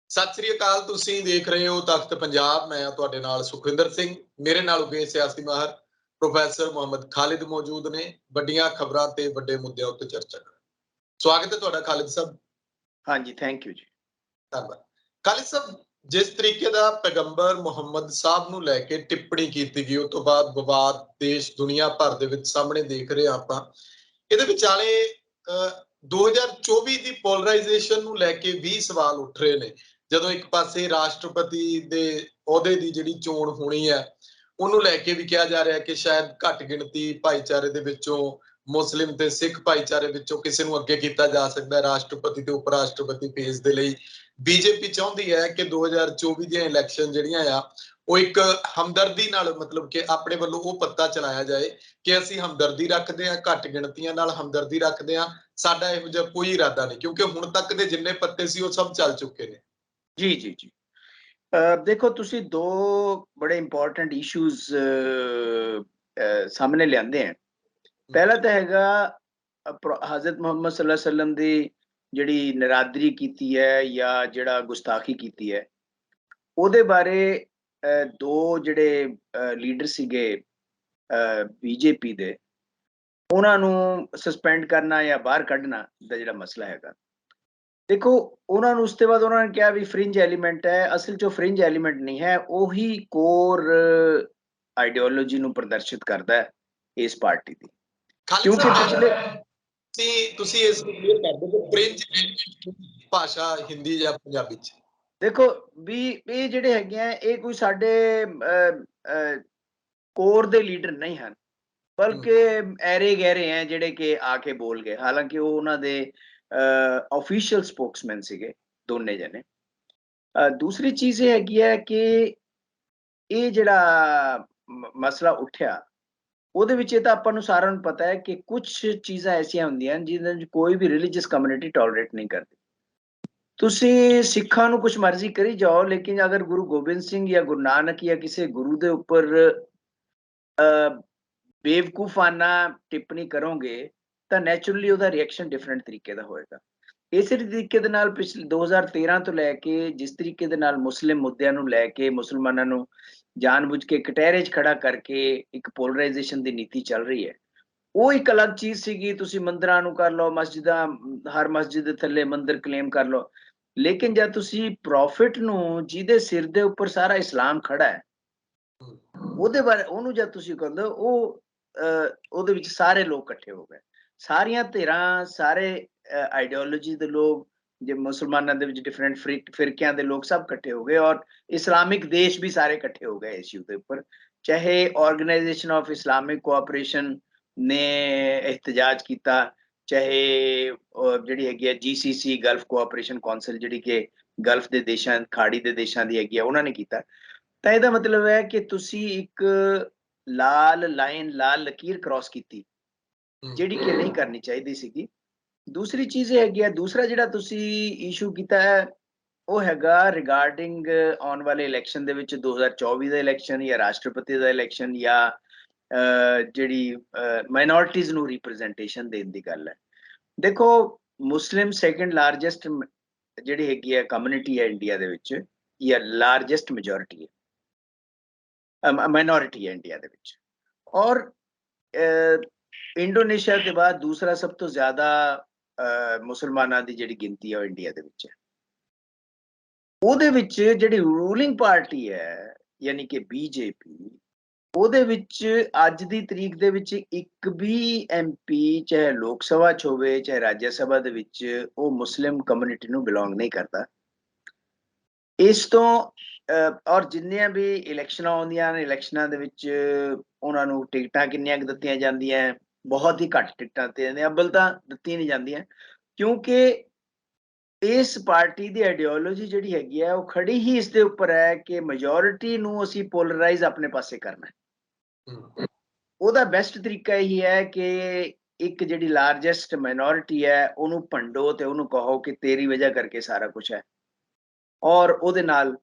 ਸਤਿ ਸ੍ਰੀ ਅਕਾਲ। ਤੁਸੀਂ ਦੇਖ ਰਹੇ ਹੋ ਤਖਤ ਪੰਜਾਬ। ਮੈਂ ਤੁਹਾਡੇ ਨਾਲ ਸੁਖਵਿੰਦਰ ਸਿੰਘ। ਮੇਰੇ ਨਾਲ ਉਗੇ ਸਿਆਸੀ ਮਾਹਰ ਪ੍ਰੋਫੈਸਰ ਮੁਹੰਮਦ ਖਾਲਿਦ ਮੌਜੂਦ ਨੇ। ਵੱਡੀਆਂ ਖਬਰਾਂ ਤੇ ਵੱਡੇ ਮੁੱਦਿਆਂ ਉੱਤੇ ਚਰਚਾ ਕਰਨ। ਸਵਾਗਤ ਹੈ ਤੁਹਾਡਾ ਖਾਲਿਦ ਸਾਹਿਬ। ਹਾਂਜੀ, ਥੈਂਕ ਯੂ ਜੀ। ਧੰਨਵਾਦ। ਖਾਲਿਦ ਸਾਹਿਬ, ਜਿਸ ਤਰੀਕੇ ਦਾ ਪੈਗੰਬਰ ਮੁਹੰਮਦ ਸਾਹਿਬ ਨੂੰ ਲੈ ਕੇ ਟਿੱਪਣੀ ਕੀਤੀ ਗਈ, ਉਸ ਤੋਂ ਬਾਅਦ ਵਿਵਾਦ ਦੇਸ਼ ਦੁਨੀਆ ਭਰ ਦੇ ਵਿੱਚ ਸਾਹਮਣੇ ਦੇਖ ਰਹੇ ਆਪਾਂ। ਇਹਦੇ ਵਿਚਾਲੇ 2024 ਦੀ ਪੋਲਰਾਈਜੇਸ਼ਨ ਨੂੰ ਲੈ ਕੇ ਵੀ ਸਵਾਲ ਉੱਠ ਰਹੇ ਨੇ। ਜਦੋਂ ਇੱਕ ਪਾਸੇ ਰਾਸ਼ਟਰਪਤੀ ਦੇ ਅਹੁਦੇ ਦੀ ਜਿਹੜੀ ਚੋਣ ਹੋਣੀ ਹੈ, ਉਹਨੂੰ ਲੈ ਕੇ ਵੀ ਕਿਹਾ ਜਾ ਰਿਹਾ ਕਿ ਸ਼ਾਇਦ ਘੱਟ ਗਿਣਤੀ ਭਾਈਚਾਰੇ ਦੇ ਵਿੱਚੋਂ, ਮੁਸਲਿਮ ਤੇ ਸਿੱਖ ਭਾਈਚਾਰੇ ਵਿੱਚੋਂ ਕਿਸੇ ਨੂੰ ਅੱਗੇ ਕੀਤਾ ਜਾ ਸਕਦਾ ਹੈ ਰਾਸ਼ਟਰਪਤੀ ਤੇ ਉਪ ਰਾਸ਼ਟਰਪਤੀ ਫੇਸ ਦੇ ਲਈ। ਬੀਜੇਪੀ ਚਾਹੁੰਦੀ ਹੈ ਕਿ 2024 ਦੀਆਂ ਇਲੈਕਸ਼ਨ ਜਿਹੜੀਆਂ ਆ ਉਹ ਇੱਕ ਹਮਦਰਦੀ ਨਾਲ, ਮਤਲਬ ਕਿ ਆਪਣੇ ਵੱਲੋਂ ਉਹ ਪੱਤਾ ਚਲਾਇਆ ਜਾਏ ਕਿ ਅਸੀਂ ਹਮਦਰਦੀ ਰੱਖਦੇ ਹਾਂ, ਘੱਟ ਗਿਣਤੀਆਂ ਨਾਲ ਹਮਦਰਦੀ ਰੱਖਦੇ ਹਾਂ, ਸਾਡਾ ਇਹੋ ਜਿਹਾ ਕੋਈ ਇਰਾਦਾ ਨਹੀਂ, ਕਿਉਂਕਿ ਹੁਣ ਤੱਕ ਦੇ ਜਿੰਨੇ ਪੱਤੇ ਸੀ ਉਹ ਸਭ ਚੱਲ ਚੁੱਕੇ ਨੇ। ਜੀ ਜੀ ਜੀ। ਦੇਖੋ, ਤੁਸੀਂ ਦੋ ਬੜੇ ਇੰਪੋਰਟੈਂਟ ਇਸ਼ੂਜ਼ ਸਾਹਮਣੇ ਲਿਆਂਦੇ ਆ। ਪਹਿਲਾ ਤਾਂ ਹੈਗਾ ਹਜ਼ਰਤ ਮੁਹੰਮਦ ਸੱਲੱਲਾਹੁ ਅਲੈਹਿ ਵਸੱਲਮ ਦੀ ਜਿਹੜੀ ਨਰਾਦਰੀ ਕੀਤੀ ਹੈ ਜਾਂ ਜਿਹੜਾ ਗੁਸਤਾਖੀ ਕੀਤੀ ਹੈ, ਉਹਦੇ ਬਾਰੇ ਦੋ ਜਿਹੜੇ ਲੀਡਰ ਸੀਗੇ ਬੀਜੇਪੀ ਦੇ, ਉਹਨਾਂ ਨੂੰ ਸਸਪੈਂਡ ਕਰਨਾ ਜਾਂ ਬਾਹਰ ਕੱਢਣਾ ਦਾ ਜਿਹੜਾ ਮਸਲਾ ਹੈਗਾ। ਦੇਖੋ, ਉਹਨਾਂ ਨੂੰ ਉਸ ਤੋਂ ਬਾਅਦ ਉਹਨਾਂ ਨੇ ਕਿਹਾ ਵੀ ਫਰਿੰਜ ਐਲੀਮੈਂਟ ਹੈ। ਅਸਲ 'ਚ ਫਰਿੰਜ ਐਲੀਮੈਂਟ ਨਹੀਂ ਹੈ, ਉਹੀ ਕੋਰ ਆਈਡੀਓਲੋਜੀ ਨੂੰ ਪ੍ਰਦਰਸ਼ਿਤ ਕਰਦਾ ਹੈ ਇਸ ਪਾਰਟੀ ਦੀ। ਕਿਉਂਕਿ ਪਿਛਲੇ ਤੁਸੀਂ ਇਸ ਨੂੰ ਕਲੀਅਰ ਕਰ ਦਿਓ ਕਿ ਫਰਿੰਜ ਐਲੀਮੈਂਟ ਭਾਸ਼ਾ ਹਿੰਦੀ ਜਾਂ ਪੰਜਾਬੀ 'ਚ। ਦੇਖੋ ਵੀ ਇਹ ਜਿਹੜੇ ਹੈਗੇ ਆ, ਇਹ ਕੋਈ ਸਾਡੇ ਕੋਰ ਦੇ ਲੀਡਰ ਨਹੀਂ ਹਨ, ਬਲਕਿ ਐਰੇ ਗਹਿਰੇ ਹੈ ਜਿਹੜੇ ਕਿ ਆ ਕੇ ਬੋਲ ਗਏ। ਹਾਲਾਂਕਿ ਉਹ ਉਹਨਾਂ ਦੇ ਆਫੀਸ਼ੀਅਲ ਸਪੋਕਸਮੈਨ ਸੀਗੇ ਦੋਨੇ ਜਣੇ। ਦੂਸਰੀ ਚੀਜ਼ ਇਹ ਹੈਗੀ ਹੈ ਕਿ ਇਹ ਜਿਹੜਾ ਮਸਲਾ ਉੱਠਿਆ, ਉਹਦੇ ਵਿੱਚ ਇਹ ਤਾਂ ਆਪਾਂ ਨੂੰ ਸਾਰਿਆਂ ਨੂੰ ਪਤਾ ਹੈ ਕਿ ਕੁਝ ਚੀਜ਼ਾਂ ਐਸੀਆਂ ਹੁੰਦੀਆਂ ਹਨ ਜਿਹਨਾਂ ਵਿੱਚ ਕੋਈ ਵੀ ਰਿਲੀਜੀਅਸ ਕਮਿਊਨਿਟੀ ਟੋਲਰੇਟ ਨਹੀਂ ਕਰਦੀ। ਤੁਸੀਂ ਸਿੱਖਾਂ ਨੂੰ ਕੁਝ ਮਰਜ਼ੀ ਕਰੀ ਜਾਓ, ਲੇਕਿਨ ਅਗਰ ਗੁਰੂ ਗੋਬਿੰਦ ਸਿੰਘ ਜਾਂ ਗੁਰੂ ਨਾਨਕ ਜਾਂ ਕਿਸੇ ਗੁਰੂ ਦੇ ਉੱਪਰ ਬੇਵਕੂਫਾਨਾ ਟਿੱਪਣੀ ਕਰੋਗੇ ਤਾਂ ਨੈਚੁਰਲੀ ਉਹਦਾ ਰਿਐਕਸ਼ਨ ਡਿਫਰੈਂਟ ਤਰੀਕੇ ਦਾ ਹੋਏਗਾ। ਇਸੇ ਤਰੀਕੇ ਦੇ ਨਾਲ ਪਿਛਲੇ 2013 ਤੋਂ ਲੈ ਕੇ ਜਿਸ ਤਰੀਕੇ ਦੇ ਨਾਲ ਮੁਸਲਿਮ ਮੁੱਦਿਆਂ ਨੂੰ ਲੈ ਕੇ ਮੁਸਲਮਾਨਾਂ ਨੂੰ ਜਾਣਬੁੱਝ ਕੇ ਕਟਹਿਰੇ 'ਚ ਖੜਾ ਕਰਕੇ ਇੱਕ ਪੋਲਰਾਈਜੇਸ਼ਨ ਦੀ ਨੀਤੀ ਚੱਲ ਰਹੀ ਹੈ, ਉਹ ਇੱਕ ਅਲੱਗ ਚੀਜ਼ ਸੀਗੀ। ਤੁਸੀਂ ਮੰਦਿਰਾਂ ਨੂੰ ਕਰ ਲਓ, ਮਸਜਿਦਾਂ, ਹਰ ਮਸਜਿਦ ਦੇ ਥੱਲੇ ਮੰਦਿਰ ਕਲੇਮ ਕਰ ਲਓ, ਲੇਕਿਨ ਜਦ ਤੁਸੀਂ ਪ੍ਰੋਫਿਟ ਨੂੰ, ਜਿਹਦੇ ਸਿਰ ਦੇ ਉੱਪਰ ਸਾਰਾ ਇਸਲਾਮ ਖੜਾ ਹੈ, ਉਹਦੇ ਬਾਰੇ ਉਹਨੂੰ ਜਦ ਤੁਸੀਂ ਕਹਿੰਦੇ ਉਹ ਉਹਦੇ ਵਿੱਚ ਸਾਰੇ ਲੋਕ ਇਕੱਠੇ ਹੋ ਗਏ, ਸਾਰੀਆਂ ਧਿਰਾਂ, ਸਾਰੇ ਆਈਡੀਓਲੋਜੀ ਦੇ ਲੋਕ, ਜੇ ਮੁਸਲਮਾਨਾਂ ਦੇ ਵਿੱਚ ਡਿਫਰੈਂਟ ਫਿਰਕਿਆਂ ਦੇ ਲੋਕ ਸਭ ਇਕੱਠੇ ਹੋ ਗਏ, ਔਰ ਇਸਲਾਮਿਕ ਦੇਸ਼ ਵੀ ਸਾਰੇ ਇਕੱਠੇ ਹੋ ਗਏ ਇਸ਼ੂ ਦੇ ਉੱਪਰ। ਚਾਹੇ ਆਰਗੇਨਾਈਜੇਸ਼ਨ ਆਫ ਇਸਲਾਮਿਕ ਕੋਆਪਰੇਸ਼ਨ ਨੇ ਇhtਜਾਜ ਕੀਤਾ, ਚਾਹੇ ਜਿਹੜੀ ਹੈਗੀ ਹੈ GCC ਗਲਫ ਕੋਆਪਰੇਸ਼ਨ ਕੌਂਸਲ, ਜਿਹੜੀ ਕਿ ਗਲਫ ਦੇ ਦੇਸ਼ਾਂ, ਖਾੜੀ ਦੇ ਦੇਸ਼ਾਂ ਦੀ ਹੈਗੀ ਆ, ਉਹਨਾਂ ਨੇ ਕੀਤਾ। ਤਾਂ ਇਹਦਾ ਮਤਲਬ ਹੈ ਕਿ ਤੁਸੀਂ ਇੱਕ ਲਾਲ ਲਾਈਨ, ਲਾਲ ਲਕੀਰ ਕ੍ਰਾਸ ਕੀਤੀ, ਜਿਹੜੀ ਕਿ ਨਹੀਂ ਕਰਨੀ ਚਾਹੀਦੀ ਸੀਗੀ। ਦੂਸਰੀ ਚੀਜ਼ ਇਹ ਹੈਗੀ ਹੈ, ਦੂਸਰਾ ਜਿਹੜਾ ਤੁਸੀਂ ਇਸ਼ੂ ਕੀਤਾ ਹੈ ਉਹ ਹੈਗਾ ਰਿਗਾਰਡਿੰਗ ਆਉਣ ਵਾਲੇ ਇਲੈਕਸ਼ਨ ਦੇ ਵਿੱਚ 2024 ਦਾ ਇਲੈਕਸ਼ਨ ਜਾਂ ਰਾਸ਼ਟਰਪਤੀ ਦਾ ਇਲੈਕਸ਼ਨ ਜਾਂ ਜਿਹੜੀ ਮਾਈਨੋਰਿਟੀਜ਼ ਨੂੰ ਰਿਪਰੈਜ਼ੈਂਟੇਸ਼ਨ ਦੇਣ ਦੀ ਗੱਲ ਹੈ। ਦੇਖੋ, ਮੁਸਲਿਮ ਸੈਕੰਡ ਲਾਰਜੈਸਟ ਜਿਹੜੀ ਹੈਗੀ ਹੈ ਕਮਿਊਨਿਟੀ ਹੈ ਇੰਡੀਆ ਦੇ ਵਿੱਚ, ਜਾਂ ਲਾਰਜੈਸਟ ਮੈਜੋਰਿਟੀ ਹੈ, ਮਾਈਨੋਰਿਟੀ ਹੈ ਇੰਡੀਆ ਦੇ ਵਿੱਚ, ਔਰ ਇੰਡੋਨੇਸ਼ੀਆ ਦੇ ਬਾਅਦ ਦੂਸਰਾ ਸਭ ਤੋਂ ਜ਼ਿਆਦਾ ਮੁਸਲਮਾਨਾਂ ਦੀ ਜਿਹੜੀ ਗਿਣਤੀ ਹੈ ਉਹ ਇੰਡੀਆ ਦੇ ਵਿੱਚ ਹੈ। ਉਹਦੇ ਵਿੱਚ ਜਿਹੜੀ ਰੂਲਿੰਗ ਪਾਰਟੀ ਹੈ ਯਾਨੀ ਕਿ ਬੀਜੇਪੀ, ਉਹਦੇ ਵਿੱਚ ਅੱਜ ਦੀ ਤਰੀਕ ਦੇ ਵਿੱਚ ਇੱਕ ਵੀ MP, ਚਾਹੇ ਲੋਕ ਸਭਾ 'ਚ ਹੋਵੇ ਚਾਹੇ ਰਾਜ ਸਭਾ ਦੇ ਵਿੱਚ, ਉਹ ਮੁਸਲਿਮ ਕਮਿਊਨਿਟੀ ਨੂੰ ਬਿਲੋਂਗ ਨਹੀਂ ਕਰਦਾ। ਇਸ ਤੋਂ ਔਰ ਜਿੰਨੀਆਂ ਵੀ ਇਲੈਕਸ਼ਨਾਂ ਆਉਂਦੀਆਂ ਨੇ, ਇਲੈਕਸ਼ਨਾਂ ਦੇ ਵਿੱਚ ਉਹਨਾਂ ਨੂੰ ਟਿਕਟਾਂ ਕਿੰਨੀਆਂ ਕੁ ਦਿੱਤੀਆਂ ਜਾਂਦੀਆਂ, ਬਹੁਤ ਹੀ ਘੱਟ ਟਿਕਟਾਂ ਦਿੱਤੀਆਂ ਜਾਂਦੀਆਂ, ਅੱਬਲ ਤਾਂ ਦਿੱਤੀਆਂ ਨਹੀਂ ਜਾਂਦੀਆਂ, ਕਿਉਂਕਿ ਇਸ ਪਾਰਟੀ ਦੀ ਆਈਡੀਓਲੋਜੀ ਜਿਹੜੀ ਹੈਗੀ ਹੈ ਉਹ ਖੜੀ ਹੀ ਇਸ ਦੇ ਉੱਪਰ ਹੈ ਕਿ ਮੈਜੋਰਿਟੀ ਨੂੰ ਅਸੀਂ ਪੋਲਰਾਈਜ਼ ਆਪਣੇ ਪਾਸੇ ਕਰਨਾ ਹੈ। ਉਹਦਾ ਬੈਸਟ ਤਰੀਕਾ ਇਹੀ ਹੈ ਕਿ ਇੱਕ ਜਿਹੜੀ ਲਾਰਜੈਸਟ ਮਾਈਨੋਰਿਟੀ ਹੈ ਉਹਨੂੰ ਭੰਡੋ ਤੇ ਉਹਨੂੰ ਕਹੋ ਕਿ ਤੇਰੀ ਵਜ੍ਹਾ ਕਰਕੇ ਸਾਰਾ ਕੁਝ ਹੈ। ਔਰ ਉਹਦੇ ਨਾਲ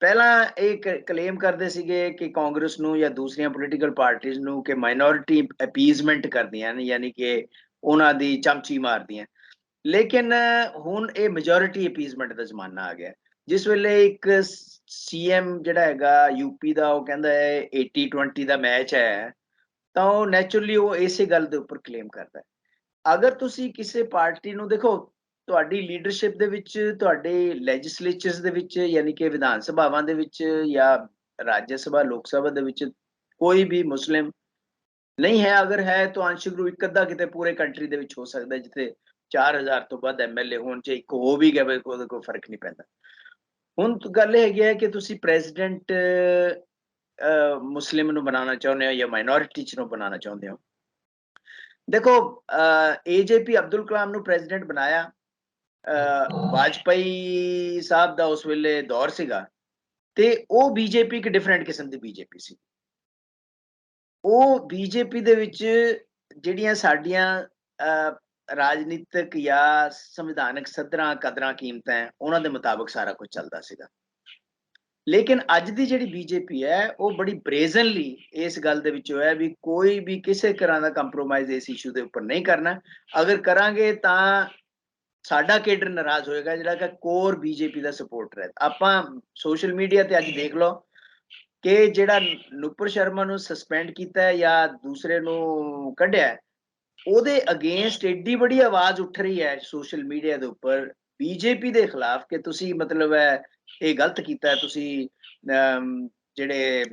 ਪਹਿਲਾਂ ਇਹ ਕਲੇਮ ਕਰਦੇ ਸੀਗੇ ਕਿ ਕਾਂਗਰਸ ਨੂੰ ਜਾਂ ਦੂਸਰੀਆਂ ਪੋਲੀਟੀਕਲ ਪਾਰਟੀਆਂ ਨੂੰ ਕਿ ਮਾਈਨੋਰਿਟੀ ਅਪੀਜ਼ਮੈਂਟ ਕਰਦੀਆਂ ਨੇ, ਯਾਨੀ ਕਿ ਉਹਨਾਂ ਦੀ ਚਮਚੀ ਮਾਰਦੀਆਂ, ਲੇਕਿਨ ਹੁਣ ਇਹ ਮੈਜੋਰਿਟੀ ਅਪੀਜ਼ਮੈਂਟ ਦਾ ਜ਼ਮਾਨਾ ਆ ਗਿਆ, ਜਿਸ ਵੇਲੇ ਇੱਕ ਸੀਐਮ ਜਿਹੜਾ ਹੈਗਾ ਯੂਪੀ ਦਾ, ਉਹ ਕਹਿੰਦਾ ਹੈ 80-20 ਦਾ ਮੈਚ ਹੈ, ਤਾਂ ਉਹ ਨੈਚੁਰਲੀ ਉਹ ਇਸੇ ਗੱਲ ਦੇ ਉੱਪਰ ਕਲੇਮ ਕਰਦਾ ਹੈ। ਅਗਰ ਤੁਸੀਂ ਕਿਸੇ ਪਾਰਟੀ ਨੂੰ ਦੇਖੋ, ਤੁਹਾਡੀ ਲੀਡਰਸ਼ਿਪ ਦੇ ਵਿੱਚ, ਤੁਹਾਡੇ ਲੈਜਿਸਲੇਚਰਸ ਦੇ ਵਿੱਚ, ਯਾਨੀ ਕਿ ਵਿਧਾਨ ਸਭਾਵਾਂ ਦੇ ਵਿੱਚ ਜਾਂ ਰਾਜ ਸਭਾ ਲੋਕ ਸਭਾ ਦੇ ਵਿੱਚ ਕੋਈ ਵੀ ਮੁਸਲਿਮ ਨਹੀਂ ਹੈ। ਅਗਰ ਹੈ ਤਾਂ ਅੰਸ਼ਕ ਰੂਪ ਇੱਕ ਅੱਧਾ ਕਿਤੇ ਪੂਰੇ ਕੰਟਰੀ ਦੇ ਵਿੱਚ ਹੋ ਸਕਦਾ, ਜਿੱਥੇ 4000 ਤੋਂ ਵੱਧ ਐਮਐਲਏ ਹੋਣ, ਚ ਇੱਕ ਹੋ ਵੀ ਗਿਆ ਉਹਦੇ ਕੋਈ ਫਰਕ ਨਹੀਂ ਪੈਂਦਾ। ਹੁਣ ਗੱਲ ਇਹ ਹੈਗੀ ਹੈ ਕਿ ਤੁਸੀਂ ਪ੍ਰੈਜ਼ੀਡੈਂਟ ਮੁਸਲਿਮ ਨੂੰ ਬਣਾਉਣਾ ਚਾਹੁੰਦੇ ਹੋ ਜਾਂ ਮਾਈਨੋਰਿਟੀ ਚ ਨੂੰ ਬਣਾਉਣਾ ਚਾਹੁੰਦੇ ਹੋ। ਦੇਖੋ, ਏਜੇਪੀ ਅਬਦੁਲ ਕਲਾਮ ਨੂੰ ਪ੍ਰੈਜ਼ੀਡੈਂਟ ਬਣਾਇਆ, ਵਾਜਪਾਈ ਸਾਹਿਬ ਦਾ ਉਸ ਵੇਲੇ ਦੌਰ ਸੀਗਾ, ਤੇ ਉਹ ਬੀਜੇਪੀ ਇੱਕ ਡਿਫਰੈਂਟ ਕਿਸਮ ਦੀ ਬੀਜੇਪੀ ਸੀ। ਉਹ ਬੀਜੇਪੀ ਦੇ ਵਿੱਚ ਜਿਹੜੀਆਂ ਸਾਡੀਆਂ ਰਾਜਨੀਤਿਕ ਜਾਂ ਸੰਵਿਧਾਨਕ ਸੱਧਰਾਂ, ਕਦਰਾਂ, ਕੀਮਤਾਂ ਹੈ, ਉਹਨਾਂ ਦੇ ਮੁਤਾਬਕ ਸਾਰਾ ਕੁਝ ਚੱਲਦਾ ਸੀਗਾ। ਲੇਕਿਨ ਅੱਜ ਦੀ ਜਿਹੜੀ ਬੀਜੇਪੀ ਹੈ, ਉਹ ਬੜੀ ਬ੍ਰੇਜ਼ਨਲੀ ਇਸ ਗੱਲ ਦੇ ਵਿੱਚ ਹੋਇਆ ਵੀ ਕੋਈ ਵੀ ਕਿਸੇ ਤਰ੍ਹਾਂ ਦਾ ਕੰਪਰੋਮਾਈਜ਼ ਇਸ ਇਸ਼ੂ ਦੇ ਉੱਪਰ ਨਹੀਂ ਕਰਨਾ। ਅਗਰ ਕਰਾਂਗੇ ਤਾਂ ਸਾਡਾ ਕੇਡਰ ਨਾਰਾਜ਼ ਹੋਏਗਾ, ਜਿਹੜਾ ਕਿ ਕੋਰ ਬੀਜੇਪੀ ਦਾ ਸਪੋਰਟਰ ਹੈ। ਆਪਾਂ ਸੋਸ਼ਲ ਮੀਡੀਆ ਤੇ ਅੱਜ ਦੇਖ ਲਓ ਕਿ ਜਿਹੜਾ ਨੂਪੁਰ ਸ਼ਰਮਾ ਨੂੰ ਸਸਪੈਂਡ ਕੀਤਾ ਹੈ ਜਾਂ ਦੂਸਰੇ ਨੂੰ ਕੱਢਿਆ, ਉਹਦੇ ਅਗੇਂਸਟ ਏਡੀ ਬੜੀ ਆਵਾਜ਼ ਉੱਠ ਰਹੀ ਹੈ ਸੋਸ਼ਲ ਮੀਡੀਆ ਦੇ ਉੱਪਰ ਬੀਜੇਪੀ ਦੇ ਖਿਲਾਫ ਕਿ ਤੁਸੀਂ ਮਤਲਬ ਹੈ ਇਹ ਗਲਤ ਕੀਤਾ, ਤੁਸੀਂ ਜਿਹੜੇ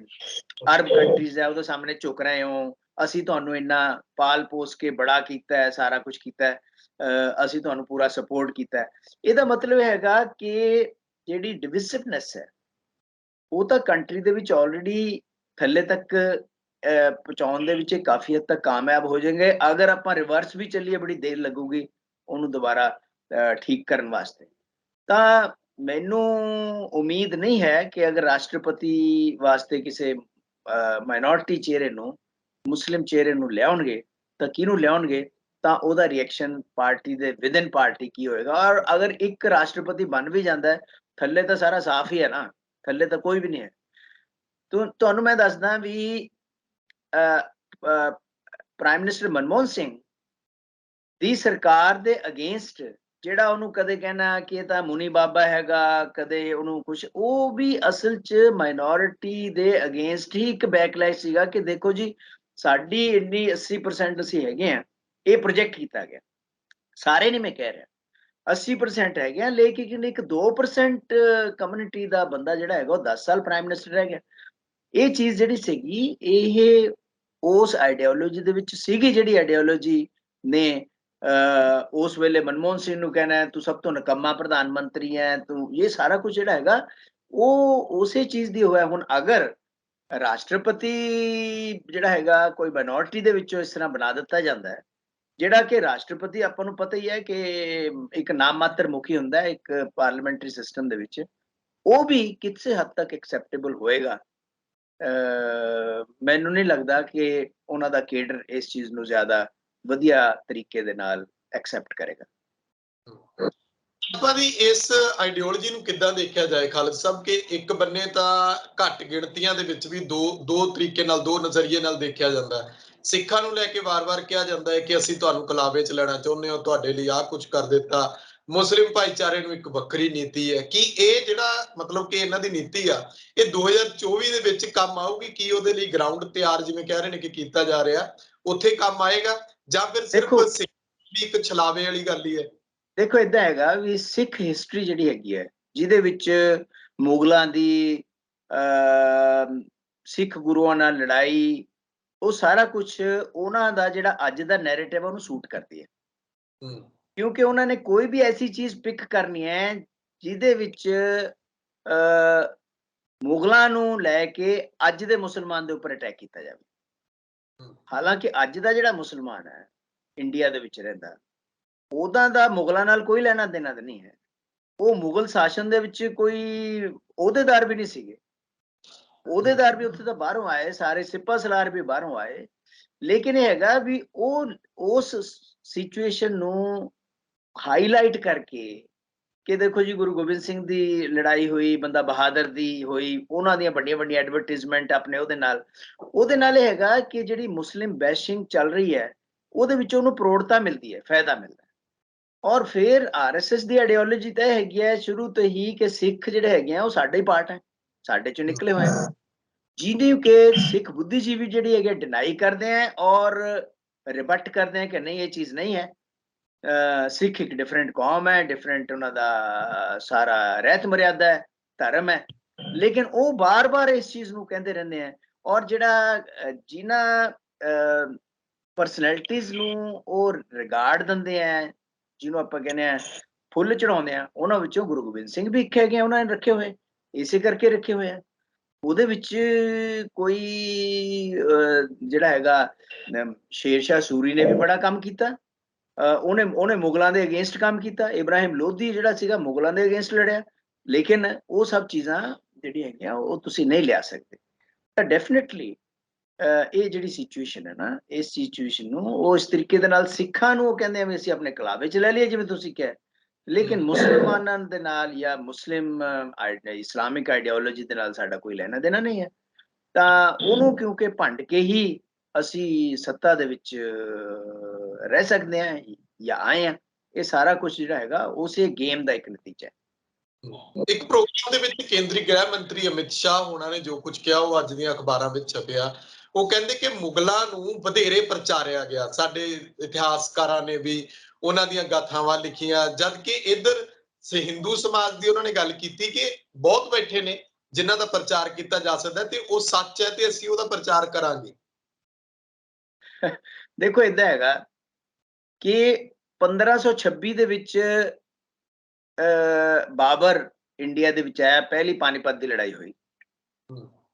ਅਰਬ ਕੰਟਰੀਜ਼ ਹੈ ਉਹਦੇ ਸਾਹਮਣੇ ਝੁਕ ਰਹੇ ਹੋ, ਅਸੀਂ ਤੁਹਾਨੂੰ ਇੰਨਾ ਪਾਲ ਪੋਸ ਕੇ ਬੜਾ ਕੀਤਾ ਹੈ, ਸਾਰਾ ਕੁਝ ਕੀਤਾ ਹੈ, ਅਸੀਂ ਤੁਹਾਨੂੰ ਪੂਰਾ ਸਪੋਰਟ ਕੀਤਾ ਹੈ। ਇਹਦਾ ਮਤਲਬ ਹੈਗਾ ਕਿ ਜਿਹੜੀ ਡਿਵਿਸਿਵਨੈਸ ਹੈ ਉਹ ਤਾਂ ਕੰਟਰੀ ਦੇ ਵਿੱਚ ਆਲਰੇਡੀ ਥੱਲੇ ਤੱਕ ਪਹੁੰਚਾਉਣ ਦੇ ਵਿੱਚ ਕਾਫੀ ਹੱਦ ਤੱਕ ਕਾਮਯਾਬ ਹੋ ਜਾਣਗੇ। ਅਗਰ ਆਪਾਂ ਰਿਵਰਸ ਵੀ ਚੱਲੀਏ, ਬੜੀ ਦੇਰ ਲੱਗੂਗੀ ਉਹਨੂੰ ਦੁਬਾਰਾ ਠੀਕ ਕਰਨ ਵਾਸਤੇ। ਤਾਂ ਮੈਨੂੰ ਉਮੀਦ ਨਹੀਂ ਹੈ ਕਿ ਅਗਰ ਰਾਸ਼ਟਰਪਤੀ ਵਾਸਤੇ ਕਿਸੇ ਮਾਈਨੋਰਿਟੀ ਚਿਹਰੇ ਨੂੰ, ਮੁਸਲਿਮ ਚਿਹਰੇ ਨੂੰ ਲਿਆਉਣਗੇ, ਤਾਂ ਕਿਹਨੂੰ ਲਿਆਉਣਗੇ, ਤਾਂ ਉਹਦਾ ਰਿਐਕਸ਼ਨ ਪਾਰਟੀ ਦੇ ਵਿਦਨ ਪਾਰਟੀ ਕੀ ਹੋਏਗਾ। ਔਰ ਅਗਰ ਇੱਕ ਰਾਸ਼ਟਰਪਤੀ ਬਣ ਵੀ ਜਾਂਦਾ ਹੈ, ਥੱਲੇ ਤਾਂ ਸਾਰਾ ਸਾਫ਼ ਹੀ ਹੈ ਨਾ, ਥੱਲੇ ਤਾਂ ਕੋਈ ਵੀ ਨਹੀਂ ਹੈ। ਤੁਹਾਨੂੰ ਮੈਂ ਦੱਸਦਾ ਵੀ ਪ੍ਰਾਈਮ ਮਿਨਿਸਟਰ ਮਨਮੋਹਨ ਸਿੰਘ ਦੀ ਸਰਕਾਰ ਦੇ ਅਗੇਂਸਟ ਜਿਹੜਾ ਉਹਨੂੰ ਕਦੇ ਕਹਿਣਾ ਕਿ ਇਹ ਤਾਂ ਮੁਨੀ ਬਾਬਾ ਹੈਗਾ, ਕਦੇ ਉਹਨੂੰ ਕੁਝ, ਉਹ ਵੀ ਅਸਲ 'ਚ ਮਾਈਨੋਰਿਟੀ ਦੇ ਅਗੇਂਸਟ ਹੀ ਇੱਕ ਬੈਕਲੈਸ਼ ਸੀਗਾ ਕਿ ਦੇਖੋ ਜੀ, ਸਾਡੀ ਇੰਨੀ 80% ਅਸੀਂ ਹੈਗੇ ਆ, ਇਹ ਪ੍ਰੋਜੈਕਟ ਕੀਤਾ ਗਿਆ। ਸਾਰੇ ਨਹੀਂ ਮੈਂ ਕਹਿ ਰਿਹਾ, 80% ਹੈਗੇ ਆ, ਲੇਕਿਨ ਇੱਕ 2% ਕਮਿਊਨਿਟੀ ਦਾ ਬੰਦਾ ਜਿਹੜਾ ਹੈਗਾ ਉਹ 10 ਸਾਲ ਪ੍ਰਾਈਮ ਮਿਨਿਸਟਰ ਰਹਿ ਗਿਆ। ਇਹ ਚੀਜ਼ ਜਿਹੜੀ ਸੀਗੀ, ਇਹ ਉਸ ਆਈਡੀਓਲੋਜੀ ਦੇ ਵਿੱਚ ਸੀਗੀ, ਜਿਹੜੀ ਆਈਡੀਓਲੋਜੀ ਨੇ ਉਸ ਵੇਲੇ ਮਨਮੋਹਨ ਸਿੰਘ ਨੂੰ ਕਹਿਣਾ ਤੂੰ ਸਭ ਤੋਂ ਨਿਕੰਮਾ ਪ੍ਰਧਾਨ ਮੰਤਰੀ ਹੈ, ਤੂੰ ਇਹ ਸਾਰਾ ਕੁਝ ਜਿਹੜਾ ਹੈਗਾ ਉਹ ਉਸੇ ਚੀਜ਼ ਦੀ ਹੋਇਆ। ਹੁਣ ਅਗਰ ਰਾਸ਼ਟਰਪਤੀ ਜਿਹੜਾ ਹੈਗਾ ਕੋਈ ਮਾਈਨੋਰਿਟੀ ਦੇ ਵਿੱਚੋਂ ਇਸ ਤਰ੍ਹਾਂ ਬਣਾ ਦਿੱਤਾ ਜਾਂਦਾ ਹੈ, ਜਿਹੜਾ ਕਿ ਰਾਸ਼ਟਰਪਤੀ ਆਪਾਂ ਨੂੰ ਪਤਾ ਹੀ ਹੈ ਕਿ ਇੱਕ ਨਾਮ ਮਾਤਰ ਮੁਖੀ ਹੁੰਦਾ ਹੈ ਇੱਕ ਪਾਰਲੀਮੈਂਟਰੀ ਸਿਸਟਮ ਦੇ ਵਿੱਚ, ਉਹ ਵੀ ਕਿਸੇ ਹੱਦ ਤੱਕ ਐਕਸੈਪਟੇਬਲ ਹੋਏਗਾ। ਮੈਨੂੰ ਨਹੀਂ ਲੱਗਦਾ ਕਿ ਉਹਨਾਂ ਦਾ ਕੇਡਰ ਇਸ ਚੀਜ਼ ਨੂੰ ਜ਼ਿਆਦਾ ਵਧੀਆ ਤਰੀਕੇ ਦੇ ਨਾਲ ਐਕਸੈਪਟ ਕਰੇਗਾ। ਆਪਾਂ ਦੀ ਇਸ ਆਈਡੀਓਲੋਜੀ ਨੂੰ ਕਿੱਦਾਂ ਦੇਖਿਆ ਜਾਏ ਖਾਲਿਦ ਸਾਹਿਬ, ਕਿ ਇੱਕ ਬੰਨੇ ਤਾਂ ਘੱਟ ਗਿਣਤੀਆਂ ਦੇ ਵਿੱਚ ਵੀ ਦੋ ਤਰੀਕੇ ਨਾਲ, ਦੋ ਨਜ਼ਰੀਏ ਨਾਲ ਦੇਖਿਆ ਜਾਂਦਾ ਹੈ। ਸਿੱਖਾਂ ਨੂੰ ਲੈ ਕੇ ਵਾਰ-ਵਾਰ ਕਿਹਾ ਜਾਂਦਾ ਹੈ ਕਿ ਅਸੀਂ ਤੁਹਾਨੂੰ ਕਲਾਵੇ 'ਚ ਲੈਣਾ ਚਾਹੁੰਦੇ ਹਾਂ, ਤੁਹਾਡੇ ਲਈ ਆਹ ਕੁਝ ਕਰ ਦਿੱਤਾ। ਮੁਸਲਿਮ ਭਾਈਚਾਰੇ ਨੂੰ ਇੱਕ ਵੱਖਰੀ ਨੀਤੀ ਹੈ। ਕੀ ਇਹ ਜਿਹੜਾ ਮਤਲਬ ਕਿ ਇਹਨਾਂ ਦੀ ਨੀਤੀ ਆ, ਇਹ 2024 ਦੇ ਵਿੱਚ ਕੰਮ ਆਊਗੀ? ਕੀ ਉਹਦੇ ਲਈ ਗਰਾਊਂਡ ਤਿਆਰ, ਜਿਵੇਂ ਕਹਿ ਰਹੇ ਨੇ ਕਿ ਕੀਤਾ ਜਾ ਰਿਹਾ, ਉੱਥੇ ਕੰਮ ਆਏਗਾ, ਜਾਂ ਫਿਰ ਸਿਰਫ ਇੱਕ ਛਲਾਵੇ ਵਾਲੀ ਗੱਲ ਹੀ ਹੈ? ਦੇਖੋ, ਏਦਾਂ ਹੈਗਾ ਵੀ ਸਿੱਖ ਹਿਸਟਰੀ ਜਿਹੜੀ ਹੈਗੀ ਹੈ, ਜਿਹਦੇ ਵਿੱਚ ਮੁਗਲਾਂ ਦੀ ਸਿੱਖ ਗੁਰੂਆਂ ਨਾਲ ਲੜਾਈ, ਉਹ ਸਾਰਾ ਕੁਝ ਉਹਨਾਂ ਦਾ ਜਿਹੜਾ ਅੱਜ ਦਾ ਨੈਰੇਟਿਵ ਉਹਨੂੰ ਸੂਟ ਕਰਦੀ ਹੈ। ਕਿਉਂਕਿ ਉਹਨਾਂ ਨੇ ਕੋਈ ਵੀ ਐਸੀ ਚੀਜ਼ ਪਿਕ ਕਰਨੀ ਹੈ ਜਿਹਦੇ ਵਿੱਚ ਮੁਗਲਾਂ ਨੂੰ ਲੈ ਕੇ ਅੱਜ ਦੇ ਮੁਸਲਮਾਨ ਦੇ ਉੱਪਰ ਅਟੈਕ ਕੀਤਾ ਜਾਵੇ। ਹਾਲਾਂਕਿ ਅੱਜ ਦਾ ਜਿਹੜਾ ਮੁਸਲਮਾਨ ਹੈ ਇੰਡੀਆ ਦੇ ਵਿੱਚ ਰਹਿੰਦਾ, ਉਹਦਾ ਦਾ ਮੁਗਲਾਂ ਨਾਲ ਕੋਈ ਲੈਣਾ ਦੇਣਾ ਤਾਂ ਨਹੀਂ ਹੈ। ਉਹ ਮੁਗਲ ਸ਼ਾਸਨ ਦੇ ਵਿੱਚ ਕੋਈ ਅਹੁਦੇਦਾਰ ਵੀ ਨਹੀਂ ਸੀਗੇ। ਅਹੁਦੇਦਾਰ ਵੀ ਉੱਥੇ ਤਾਂ ਬਾਹਰੋਂ ਆਏ, ਸਾਰੇ ਸਿਪਾਹ ਸਲਾਰ ਵੀ ਬਾਹਰੋਂ ਆਏ। ਲੇਕਿਨ ਇਹ ਹੈਗਾ ਵੀ ਉਹ ਉਸ ਸਿਚੁਏਸ਼ਨ ਨੂੰ ਹਾਈਲਾਈਟ ਕਰਕੇ ਕਿ ਦੇਖੋ ਜੀ, ਗੁਰੂ ਗੋਬਿੰਦ ਸਿੰਘ ਦੀ ਲੜਾਈ ਹੋਈ, ਬੰਦਾ ਬਹਾਦਰ ਦੀ ਹੋਈ, ਉਹਨਾਂ ਦੀਆਂ ਵੱਡੀਆਂ ਵੱਡੀਆਂ ਐਡਵਰਟਾਈਜ਼ਮੈਂਟ ਆਪਣੇ ਉਹਦੇ ਨਾਲ ਇਹ ਹੈਗਾ ਕਿ ਜਿਹੜੀ ਮੁਸਲਿਮ ਬੈਸ਼ਿੰਗ ਚੱਲ ਰਹੀ ਹੈ, ਉਹਦੇ ਵਿੱਚ ਉਹਨੂੰ ਪ੍ਰੋੜਤਾ ਮਿਲਦੀ ਹੈ, ਫਾਇਦਾ ਮਿਲਦਾ ਹੈ। ਔਰ ਫਿਰ ਆਰਐਸਐਸ ਦੀ ਆਈਡੀਓਲੋਜੀ ਤਾਂ ਇਹ ਹੈਗੀ ਹੈ ਸ਼ੁਰੂ ਤੋਂ ਹੀ ਕਿ ਸਿੱਖ ਜਿਹੜੇ ਹੈਗੇ ਆ ਉਹ ਸਾਡੇ ਹੀ ਪਾਰਟ ਹੈ, ਸਾਡੇ ਚੋਂ ਨਿਕਲੇ ਹੋਏ ਆ, ਜਿਹਨੂੰ ਕਿ ਸਿੱਖ ਬੁੱਧੀਜੀਵੀ ਜਿਹੜੀ ਹੈਗੇ ਡਿਨਾਈ ਕਰਦੇ ਆ ਔਰ ਰਿਬਟ ਕਰਦੇ ਆ ਕਿ ਨਹੀਂ ਇਹ ਚੀਜ਼ ਨਹੀਂ ਹੈ। ਸਿੱਖ ਇੱਕ ਡਿਫਰੈਂਟ ਕੌਮ ਹੈ, ਡਿਫਰੈਂਟ ਉਹਨਾਂ ਦਾ ਸਾਰਾ ਰਹਿਤ ਮਰਿਆਦਾ ਹੈ, ਧਰਮ ਹੈ, ਲੇਕਿਨ ਉਹ ਬਾਰ-ਬਾਰ ਇਸ ਚੀਜ਼ ਨੂੰ ਕਹਿੰਦੇ ਰਹਿੰਦੇ ਆ। ਔਰ ਜਿਹੜਾ ਜਿਨ੍ਹਾਂ ਪਰਸਨੈਲਿਟੀਜ਼ ਨੂੰ ਉਹ ਰਿਗਾਰਡ ਦਿੰਦੇ ਆ, ਜਿਹਨੂੰ ਆਪਾਂ ਕਹਿੰਦੇ ਆ ਫੁੱਲ ਚੜਾਉਂਦੇ ਆ, ਉਹਨਾਂ ਵਿੱਚੋਂ ਗੁਰੂ ਗੋਬਿੰਦ ਸਿੰਘ ਵੀ ਇੱਕ ਹੈਗੇ, ਉਹਨਾਂ ਨੇ ਰੱਖੇ ਹੋਏ, ਇਸੇ ਕਰਕੇ ਰੱਖੇ ਹੋਏ ਆ। ਉਹਦੇ ਵਿੱਚ ਕੋਈ ਜਿਹੜਾ ਹੈਗਾ ਸ਼ੇਰ ਸ਼ਾਹ ਸੂਰੀ ਨੇ ਵੀ ਬੜਾ ਕੰਮ ਕੀਤਾ, ਉਹਨੇ ਮੁਗਲਾਂ ਦੇ ਅਗੇਂਸਟ ਕੰਮ ਕੀਤਾ, ਇਬਰਾਹਿਮ ਲੋਧੀ ਜਿਹੜਾ ਸੀਗਾ ਮੁਗਲਾਂ ਦੇ ਅਗੇਂਸਟ ਲੜਿਆ, ਲੇਕਿਨ ਉਹ ਸਭ ਚੀਜ਼ਾਂ ਜਿਹੜੀ ਹੈਗੀਆਂ ਉਹ ਤੁਸੀਂ ਨਹੀਂ ਲਿਆ ਸਕਦੇ। ਤਾਂ ਡੈਫੀਨਿਟਲੀ ਇਹ ਜਿਹੜੀ ਸਿਚੁਏਸ਼ਨ ਹੈ ਨਾ, ਇਸ ਸਿਚੁਏਸ਼ਨ ਨੂੰ ਉਹ ਇਸ ਤਰੀਕੇ ਦੇ ਨਾਲ ਸਿੱਖਾਂ ਨੂੰ ਉਹ ਕਹਿੰਦੇ ਆ ਵੀ ਅਸੀਂ ਆਪਣੇ ਕਲਾਵੇ 'ਚ ਲੈ ਲਈਏ ਜਿਵੇਂ ਤੁਸੀਂ ਕਿਹਾ, ਲੇਕਿਨ ਮੁਸਲਮਾਨਾਂ ਦੇ ਨਾਲ ਜਾਂ ਮੁਸਲਿਮ ਇਸਲਾਮਿਕ ਆਈਡੀਓਲੋਜੀ ਦੇ ਨਾਲ ਸਾਡਾ ਕੋਈ ਲੈਣਾ ਦੇਣਾ ਨਹੀਂ ਹੈ। ਤਾਂ ਉਹਨੂੰ ਕਿਉਂਕਿ ਭੰਡ ਕੇ ਹੀ ਅਸੀਂ ਸੱਤਾ ਦੇ ਵਿੱਚ ਰਹਿ ਸਕਦੇ ਹਾਂ ਜਾਂ ਆਏ ਹਾਂ, ਇਹ ਸਾਰਾ ਕੁਝ ਜਿਹੜਾ ਹੈਗਾ ਉਸੇ ਗੇਮ ਦਾ ਇੱਕ ਨਤੀਜਾ ਹੈ। ਇੱਕ ਪ੍ਰੋਗਰਾਮ ਦੇ ਵਿੱਚ ਕੇਂਦਰੀ ਗ੍ਰਹਿ ਮੰਤਰੀ ਅਮਿਤ ਸ਼ਾਹ ਉਹਨਾਂ ਨੇ ਜੋ ਕੁਝ ਕਿਹਾ ਉਹ ਅੱਜ ਦੀਆਂ ਅਖਬਾਰਾਂ ਵਿੱਚ ਛਪਿਆ। ਉਹ ਕਹਿੰਦੇ ਕਿ ਮੁਗਲਾਂ ਨੂੰ ਵਧੇਰੇ ਪ੍ਰਚਾਰਿਆ ਗਿਆ, ਸਾਡੇ ਇਤਿਹਾਸਕਾਰਾਂ ਨੇ ਵੀ ਉਹਨਾਂ ਦੀਆਂ ਗਾਥਾਵਾਂ ਲਿਖੀਆਂ, ਜਦ ਕਿ ਇੱਧਰ ਹਿੰਦੂ ਸਮਾਜ ਦੀ ਉਹਨਾਂ ਨੇ ਗੱਲ ਕੀਤੀ ਕਿ ਬਹੁਤ ਬੈਠੇ ਨੇ ਜਿਨ੍ਹਾਂ ਦਾ ਪ੍ਰਚਾਰ ਕੀਤਾ ਜਾ ਸਕਦਾ ਤੇ ਉਹ ਸੱਚ ਹੈ ਤੇ ਅਸੀਂ ਉਹਦਾ ਪ੍ਰਚਾਰ ਕਰਾਂਗੇ। ਦੇਖੋ ਏਦਾਂ ਹੈਗਾ ਕਿ 1526 ਦੇ ਵਿੱਚ ਬਾਬਰ ਇੰਡੀਆ ਦੇ ਵਿੱਚ ਆਇਆ, ਪਹਿਲੀ ਪਾਨੀਪਤ ਦੀ ਲੜਾਈ ਹੋਈ,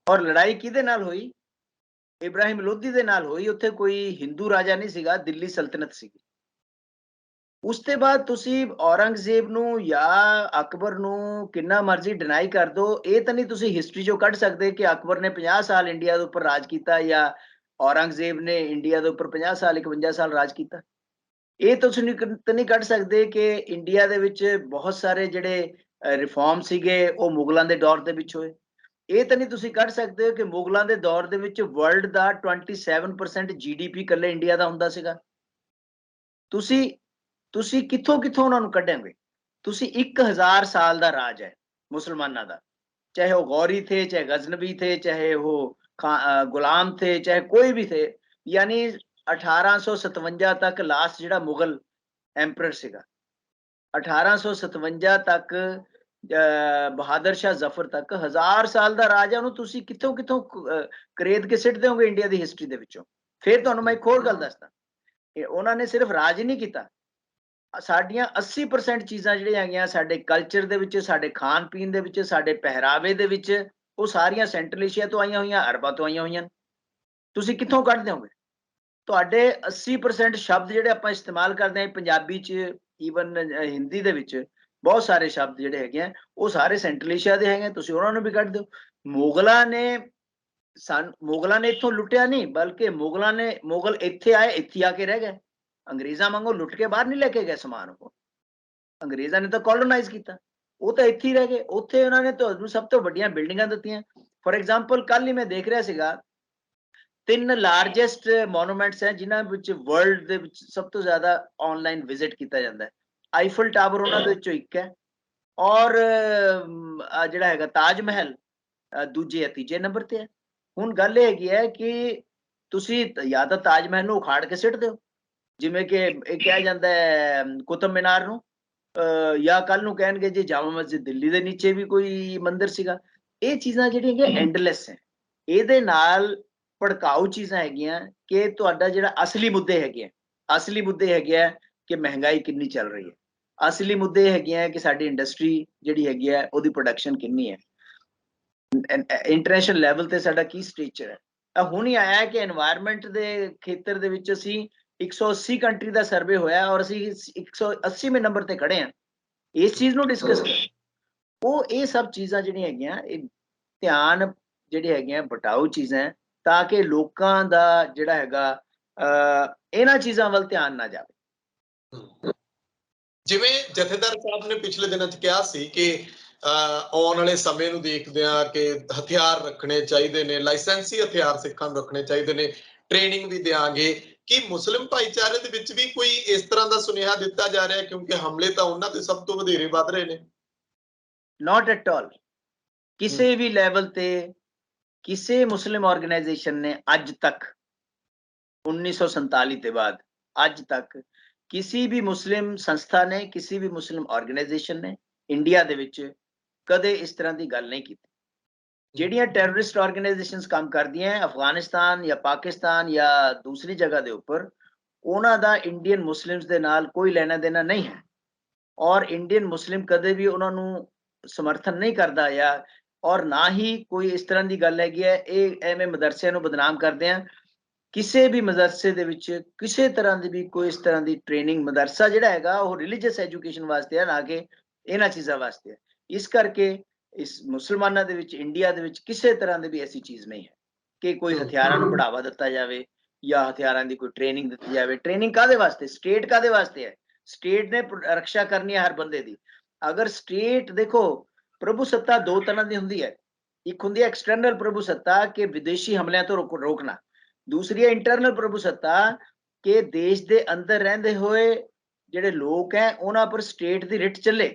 ਔਰ ਲੜਾਈ ਕਿਹਦੇ ਨਾਲ ਹੋਈ? ਇਬਰਾਹਿਮ ਲੋਧੀ ਦੇ ਨਾਲ ਹੋਈ। ਉੱਥੇ ਕੋਈ ਹਿੰਦੂ ਰਾਜਾ ਨਹੀਂ ਸੀਗਾ, ਦਿੱਲੀ ਸਲਤਨਤ ਸੀਗੀ। ਉਸ ਤੋਂ ਬਾਅਦ ਤੁਸੀਂ ਔਰੰਗਜ਼ੇਬ ਨੂੰ ਜਾਂ ਅਕਬਰ ਨੂੰ ਕਿੰਨਾ ਮਰਜ਼ੀ ਡਿਨਾਈ ਕਰ ਦੋ, ਇਹ ਤਾਂ ਨਹੀਂ ਤੁਸੀਂ ਹਿਸਟਰੀ ਚੋਂ ਕੱਢ ਸਕਦੇ ਕਿ ਅਕਬਰ ਨੇ 50 ਸਾਲ ਇੰਡੀਆ ਦੇ ਉੱਪਰ ਰਾਜ ਕੀਤਾ ਜਾਂ ਔਰੰਗਜ਼ੇਬ ਨੇ ਇੰਡੀਆ ਦੇ ਉੱਪਰ 50 ਸਾਲ 51 ਸਾਲ ਰਾਜ ਕੀਤਾ। ਇਹ ਤੁਸੀਂ ਨਹੀਂ ਕੱਢ ਸਕਦੇ ਕਿ ਇੰਡੀਆ ਦੇ ਵਿੱਚ ਬਹੁਤ ਸਾਰੇ ਜਿਹੜੇ ਰਿਫਾਰਮ ਸੀਗੇ ਉਹ ਮੁਗਲਾਂ ਦੇ ਦੌਰ ਦੇ ਵਿੱਚ ਹੋਏ। ਇਹ ਤਾਂ ਨਹੀਂ ਤੁਸੀਂ ਕੱਢ ਸਕਦੇ ਕਿ ਮੁਗਲਾਂ ਦੇ ਦੌਰ ਦੇ ਵਿੱਚ ਵਰਲਡ ਦਾ 27% GDP ਇਕੱਲੇ ਇੰਡੀਆ ਦਾ ਹੁੰਦਾ ਸੀਗਾ। ਤੁਸੀਂ ਕਿੱਥੋਂ ਉਹਨਾਂ ਨੂੰ ਕੱਢਾਂਗੇ? ਤੁਸੀਂ 1000 ਸਾਲ ਦਾ ਰਾਜ ਹੈ ਮੁਸਲਮਾਨਾਂ ਦਾ, ਚਾਹੇ ਉਹ ਗੌਰੀ ਥੇ, ਚਾਹੇ ਗਜ਼ਨਵੀ ਥੇ, ਚਾਹੇ ਉਹ ਗੁਲਾਮ ਥੇ, ਚਾਹੇ ਕੋਈ ਵੀ थे, यानी 1857 ਤੱਕ ਲਾਸਟ ਜਿਹੜਾ ਮੁਗਲ ਐਮਪਰਰ ਸੀਗਾ, 1857 ਤੱਕ ਬਹਾਦਰ ਸ਼ਾਹ ਜ਼ਫਰ ਤੱਕ 1000 ਸਾਲ ਦਾ ਰਾਜ ਹੈ। ਉਹਨੂੰ ਤੁਸੀਂ ਕਿੱਥੋਂ ਕਰੇਦ ਕੇ ਸਿੱਟ ਦਿਓਗੇ ਇੰਡੀਆ ਦੀ ਹਿਸਟਰੀ ਦੇ ਵਿੱਚੋਂ? ਫਿਰ ਤੁਹਾਨੂੰ ਮੈਂ ਇੱਕ ਹੋਰ ਗੱਲ ਦੱਸਦਾ, ਉਹਨਾਂ ਨੇ ਸਿਰਫ ਰਾਜ ਨਹੀਂ ਕੀਤਾ, ਸਾਡੀਆਂ 80% ਚੀਜ਼ਾਂ ਜਿਹੜੀਆਂ ਹੈਗੀਆਂ ਸਾਡੇ ਕਲਚਰ ਦੇ ਵਿੱਚ, ਸਾਡੇ ਖਾਣ ਪੀਣ ਦੇ ਵਿੱਚ, ਸਾਡੇ ਪਹਿਰਾਵੇ ਦੇ ਵਿੱਚ, ਉਹ ਸਾਰੀਆਂ ਸੈਂਟਰਲ ਏਸ਼ੀਆ ਤੋਂ ਆਈਆਂ ਹੋਈਆਂ, ਅਰਬਾਂ ਤੋਂ ਆਈਆਂ ਹੋਈਆਂ। ਤੁਸੀਂ ਕਿੱਥੋਂ ਕੱਢ ਦਿਓਗੇ? ਤੁਹਾਡੇ 80% ਸ਼ਬਦ ਜਿਹੜੇ ਆਪਾਂ ਇਸਤੇਮਾਲ ਕਰਦੇ ਹਾਂ ਪੰਜਾਬੀ 'ਚ, ਈਵਨ ਹਿੰਦੀ ਦੇ ਵਿੱਚ ਬਹੁਤ ਸਾਰੇ ਸ਼ਬਦ ਜਿਹੜੇ ਹੈਗੇ ਆ ਉਹ ਸਾਰੇ ਸੈਂਟਰਲ ਏਸ਼ੀਆ ਦੇ ਹੈਗੇ, ਤੁਸੀਂ ਉਹਨਾਂ ਨੂੰ ਵੀ ਕੱਢ ਦਿਓ। ਮੁਗਲਾਂ ਨੇ ਇੱਥੋਂ ਲੁੱਟਿਆ ਨਹੀਂ, ਬਲਕਿ ਮੁਗਲ ਇੱਥੇ ਆਏ, ਇੱਥੇ ਆ ਕੇ ਰਹਿ ਗਏ। ਅੰਗਰੇਜ਼ਾਂ ਵਾਂਗੂ ਲੁੱਟ ਕੇ ਬਾਹਰ ਨਹੀਂ ਲੈ ਕੇ ਗਏ ਸਮਾਨ, ਉਹ ਅੰਗਰੇਜ਼ਾਂ ਨੇ ਤਾਂ ਕੋਲੋਨਾਈਜ਼ ਕੀਤਾ, ਉਹ ਤਾਂ ਇੱਥੇ ਹੀ ਰਹਿ ਗਏ। ਉੱਥੇ ਉਹਨਾਂ ਨੇ ਤੁਹਾਨੂੰ ਸਭ ਤੋਂ ਵੱਡੀਆਂ ਬਿਲਡਿੰਗਾਂ ਦਿੱਤੀਆਂ। ਫੋਰ ਐਗਜ਼ਾਮਪਲ ਕੱਲ ਹੀ ਮੈਂ ਦੇਖ ਰਿਹਾ ਸੀਗਾ 3 ਲਾਰਜੈਸਟ ਮੋਨੂਮੈਂਟਸ ਹੈ ਜਿਨ੍ਹਾਂ ਵਿੱਚ ਵਰਲਡ ਦੇ ਵਿੱਚ ਸਭ ਤੋਂ ਜ਼ਿਆਦਾ ਆਨਲਾਈਨ ਵਿਜ਼ਿਟ ਕੀਤਾ ਜਾਂਦਾ ਹੈ। ਆਈਫਲ ਟਾਵਰ ਉਹਨਾਂ ਦੇ ਵਿੱਚੋਂ ਇੱਕ ਹੈ, ਔਰ ਜਿਹੜਾ ਹੈਗਾ ਤਾਜ ਮਹਿਲ ਦੂਜੇ ਜਾਂ ਤੀਜੇ ਨੰਬਰ ਤੇ ਹੈ। ਹੁਣ ਗੱਲ ਇਹ ਹੈਗੀ ਹੈ ਕਿ ਤੁਸੀਂ ਜਾਂ ਤਾਂ ਤਾਜ ਮਹਿਲ ਨੂੰ ਉਖਾੜ ਕੇ ਸਿੱਟ ਦਿਓ, ਜਿਵੇਂ ਕਿ ਇਹ ਕਿਹਾ ਜਾਂਦਾ ਹੈ ਕੁਤਬ ਮੀਨਾਰ ਨੂੰ, ਜਾਂ ਕੱਲ ਨੂੰ ਕਹਿਣਗੇ ਜੀ ਜਾਮਾ ਮਸਜਿਦ ਦਿੱਲੀ ਦੇ ਨੀਚੇ ਵੀ ਕੋਈ ਮੰਦਿਰ ਸੀਗਾ। ਇਹ ਚੀਜ਼ਾਂ ਜਿਹੜੀਆਂ ਐਂਡਲੈਸ ਹੈ, ਇਹਦੇ ਨਾਲ ਭੜਕਾਊ ਚੀਜ਼ਾਂ ਹੈਗੀਆਂ ਕਿ ਤੁਹਾਡਾ ਜਿਹੜਾ ਅਸਲੀ ਮੁੱਦੇ ਹੈਗੇ ਆ ਕਿ ਮਹਿੰਗਾਈ ਕਿੰਨੀ ਚੱਲ ਰਹੀ ਹੈ, ਅਸਲੀ ਮੁੱਦੇ ਹੈਗੇ ਆ ਕਿ ਸਾਡੀ ਇੰਡਸਟਰੀ ਜਿਹੜੀ ਹੈਗੀ ਹੈ ਉਹਦੀ ਪ੍ਰੋਡਕਸ਼ਨ ਕਿੰਨੀ ਹੈ, ਇੰਟਰਨੈਸ਼ਨਲ ਲੈਵਲ ਤੇ ਸਾਡਾ ਕੀ ਸਟ੍ਰਕਚਰ ਹੈ। ਹੁਣ ਹੀ ਆਇਆ ਕਿ এনवायरमेंट ਦੇ ਖੇਤਰ ਦੇ ਵਿੱਚ ਅਸੀਂ 180 ਕੰਟਰੀ ਦਾ ਸਰਵੇ ਹੋਇਆ ਔਰ ਅਸੀਂ 180ਵੇਂ ਨੰਬਰ ਤੇ ਖੜੇ ਹਾਂ। ਇਸ ਚੀਜ਼ ਨੂੰ ਡਿਸਕਸ ਕਰੋ। ਉਹ ਇਹ ਸਭ ਚੀਜ਼ਾਂ ਜਿਹੜੀਆਂ ਹੈਗੀਆਂ ਇਹ ਧਿਆਨ ਜਿਹੜੇ ਹੈਗੀਆਂ ਬਟਾਊ ਚੀਜ਼ਾਂ, ਤਾਂ ਕਿ ਲੋਕਾਂ ਦਾ ਜਿਹੜਾ ਹੈਗਾ ਇਹਨਾਂ ਚੀਜ਼ਾਂ ਵੱਲ ਧਿਆਨ ਨਾ ਜਾਵੇ। ਜਿਵੇਂ ਜਥੇਦਾਰ ਸਾਹਿਬ ਨੇ ਪਿਛਲੇ ਦਿਨਾਂ 'ਚ ਕਿਹਾ ਸੀ ਕਿ ਆਉਣ ਵਾਲੇ ਸਮੇਂ ਨੂੰ ਦੇਖਦਿਆਂ ਕਿ ਹਥਿਆਰ ਰੱਖਣੇ ਚਾਹੀਦੇ ਨੇ, ਲਾਇਸੈਂਸੀ ਹਥਿਆਰ ਸਿੱਖਾਂ ਨੂੰ ਰੱਖਣੇ ਚਾਹੀਦੇ ਨੇ, ਟ੍ਰੇਨਿੰਗ ਵੀ ਦਿਆਂਗੇ, ਕਿ ਮੁਸਲਿਮ ਭਾਈਚਾਰੇ ਦੇ ਵਿੱਚ ਵੀ ਕੋਈ ਇਸ ਤਰ੍ਹਾਂ ਦਾ ਸੁਨੇਹਾ ਦਿੱਤਾ ਜਾ ਰਿਹਾ ਹੈ, ਕਿਉਂਕਿ ਹਮਲੇ ਤਾਂ ਉਹਨਾਂ ਤੇ ਸਭ ਤੋਂ ਵਧੇਰੇ ਵੱਧ ਰਹੇ ਨੇ? Not at all. ਕਿਸੇ ਵੀ ਲੈਵਲ ਤੇ ਕਿਸੇ ਮੁਸਲਿਮ ਆਰਗੇਨਾਈਜੇਸ਼ਨ ਨੇ ਅੱਜ ਤੱਕ 1947 ਦੇ ਬਾਅਦ ਅੱਜ ਤੱਕ ਕਿਸੇ ਵੀ ਮੁਸਲਿਮ ਸੰਸਥਾ ਨੇ, ਕਿਸੇ ਵੀ ਮੁਸਲਿਮ ਆਰਗੇਨਾਈਜੇਸ਼ਨ ਨੇ ਇੰਡੀਆ ਦੇ ਵਿੱਚ ਕਦੇ ਇਸ ਤਰ੍ਹਾਂ ਦੀ ਗੱਲ ਨਹੀਂ ਕੀਤੀ। ਜਿਹੜੀਆਂ ਟੈਰਰਿਸਟ ਆਰਗੇਨਾਈਜੇਸ਼ਨਸ ਕੰਮ ਕਰਦੀਆਂ ਅਫਗਾਨਿਸਤਾਨ ਜਾਂ ਪਾਕਿਸਤਾਨ ਜਾਂ ਦੂਸਰੀ ਜਗ੍ਹਾ ਦੇ ਉੱਪਰ, ਉਹਨਾਂ ਦਾ ਇੰਡੀਅਨ ਮੁਸਲਿਮਸ ਦੇ ਨਾਲ ਕੋਈ ਲੈਣਾ ਦੇਣਾ ਨਹੀਂ ਹੈ, ਔਰ ਇੰਡੀਅਨ ਮੁਸਲਿਮ ਕਦੇ ਵੀ ਉਹਨਾਂ ਨੂੰ ਸਮਰਥਨ ਨਹੀਂ ਕਰਦਾ, ਜਾਂ ਔਰ ਨਾ ਹੀ ਕੋਈ ਇਸ ਤਰ੍ਹਾਂ ਦੀ ਗੱਲ ਹੈਗੀ ਹੈ ਇਹ ਐਵੇਂ ਮਦਰਸਿਆਂ ਨੂੰ ਬਦਨਾਮ ਕਰਦੇ ਆ। ਕਿਸੇ ਵੀ ਮਦਰਸੇ ਦੇ ਵਿੱਚ ਕਿਸੇ ਤਰ੍ਹਾਂ ਦੀ ਵੀ ਕੋਈ ਇਸ ਤਰ੍ਹਾਂ ਦੀ ਟ੍ਰੇਨਿੰਗ, ਮਦਰਸਾ ਜਿਹੜਾ ਹੈਗਾ ਉਹ ਰਿਲੀਜੀਅਸ ਐਜੂਕੇਸ਼ਨ ਵਾਸਤੇ ਹੈ, ਨਾ ਕਿ ਇਹਨਾਂ ਚੀਜ਼ਾਂ ਵਾਸਤੇ ਹੈ। ਇਸ ਕਰਕੇ ਇਸ ਮੁਸਲਮਾਨਾਂ ਦੇ ਵਿੱਚ, ਇੰਡੀਆ ਦੇ ਵਿੱਚ ਕਿਸੇ ਤਰ੍ਹਾਂ ਦੀ ਵੀ ਐਸੀ ਚੀਜ਼ ਨਹੀਂ ਹੈ ਕਿ ਕੋਈ ਹਥਿਆਰਾਂ ਨੂੰ ਬੜਾਵਾ ਦਿੱਤਾ ਜਾਵੇ ਜਾਂ ਹਥਿਆਰਾਂ ਦੀ ਕੋਈ ਟ੍ਰੇਨਿੰਗ ਦਿੱਤੀ ਜਾਵੇ। ਟ੍ਰੇਨਿੰਗ ਕਾਹਦੇ ਵਾਸਤੇ? ਸਟੇਟ ਕਾਹਦੇ ਵਾਸਤੇ ਹੈ? ਸਟੇਟ ਨੇ ਰੱਖਿਆ ਕਰਨੀ ਹੈ ਹਰ ਬੰਦੇ ਦੀ। ਅਗਰ ਸਟੇਟ, ਦੇਖੋ ਪ੍ਰਭੂ ਸੱਤਾ ਦੋ ਤਰ੍ਹਾਂ ਦੀ ਹੁੰਦੀ ਹੈ। ਇੱਕ ਹੁੰਦੀ ਹੈ ਐਕਸਟਰਨਲ ਪ੍ਰਭੂ ਸੱਤਾ ਕਿ ਵਿਦੇਸ਼ੀ ਹਮਲਿਆਂ ਤੋਂ ਰੋਕਣਾ, ਦੂਸਰੀ ਹੈ ਇੰਟਰਨਲ ਪ੍ਰਭੂ ਸੱਤਾ ਕਿ ਦੇਸ਼ ਦੇ ਅੰਦਰ ਰਹਿੰਦੇ ਹੋਏ ਜਿਹੜੇ ਲੋਕ ਹੈ ਉਹਨਾਂ ਪਰ ਸਟੇਟ ਦੀ ਰਿਟ ਚੱਲੇ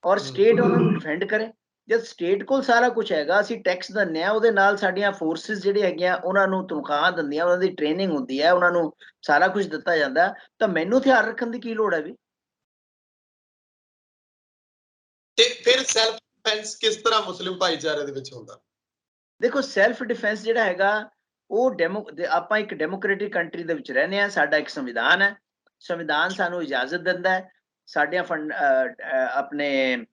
ਔਰ ਸਟੇਟ ਉਹਨਾਂ ਨੂੰ ਡਿਫੈਂਡ ਕਰੇ। ਜਦ ਸਟੇਟ ਕੋਲ ਸਾਰਾ ਕੁਝ ਹੈਗਾ, ਅਸੀਂ ਟੈਕਸ ਦਿੰਦੇ ਹਾਂ, ਉਹਦੇ ਨਾਲ ਸਾਡੀਆਂ ਫੋਰਸਿਸ ਜਿਹੜੇ ਹੈਗੀਆਂ ਉਹਨਾਂ ਨੂੰ ਤਨਖਾਹ ਦਿੰਦੀਆਂ, ਉਹਨਾਂ ਦੀ ਟ੍ਰੇਨਿੰਗ ਹੁੰਦੀ ਹੈ, ਉਹਨਾਂ ਨੂੰ ਸਾਰਾ ਕੁਝ ਦਿੱਤਾ ਜਾਂਦਾ, ਤਾਂ ਮੈਨੂੰ ਹਥਿਆਰ ਰੱਖਣ ਦੀ ਕੀ ਲੋੜ ਹੈ ਵੀ? ਤੇ ਫਿਰ ਸੈਲਫ ਡਿਫੈਂਸ ਕਿਸ ਤਰ੍ਹਾਂ ਮੁਸਲਿਮ ਭਾਈਚਾਰੇ ਦੇ ਵਿੱਚ ਹੁੰਦਾ? ਦੇਖੋ ਸੈਲਫ ਡਿਫੈਂਸ ਜਿਹੜਾ ਹੈਗਾ ਉਹ ਆਪਾਂ ਇੱਕ ਡੈਮੋਕ੍ਰੈਟਿਕ ਕੰਟਰੀ ਦੇ ਵਿੱਚ ਰਹਿੰਦੇ ਹਾਂ, ਸਾਡਾ ਇੱਕ ਸੰਵਿਧਾਨ ਹੈ, ਸੰਵਿਧਾਨ ਸਾਨੂੰ ਇਜਾਜ਼ਤ ਦਿੰਦਾ ਹੈ, ਸਾਡੀਆਂ ਆਪਣੇ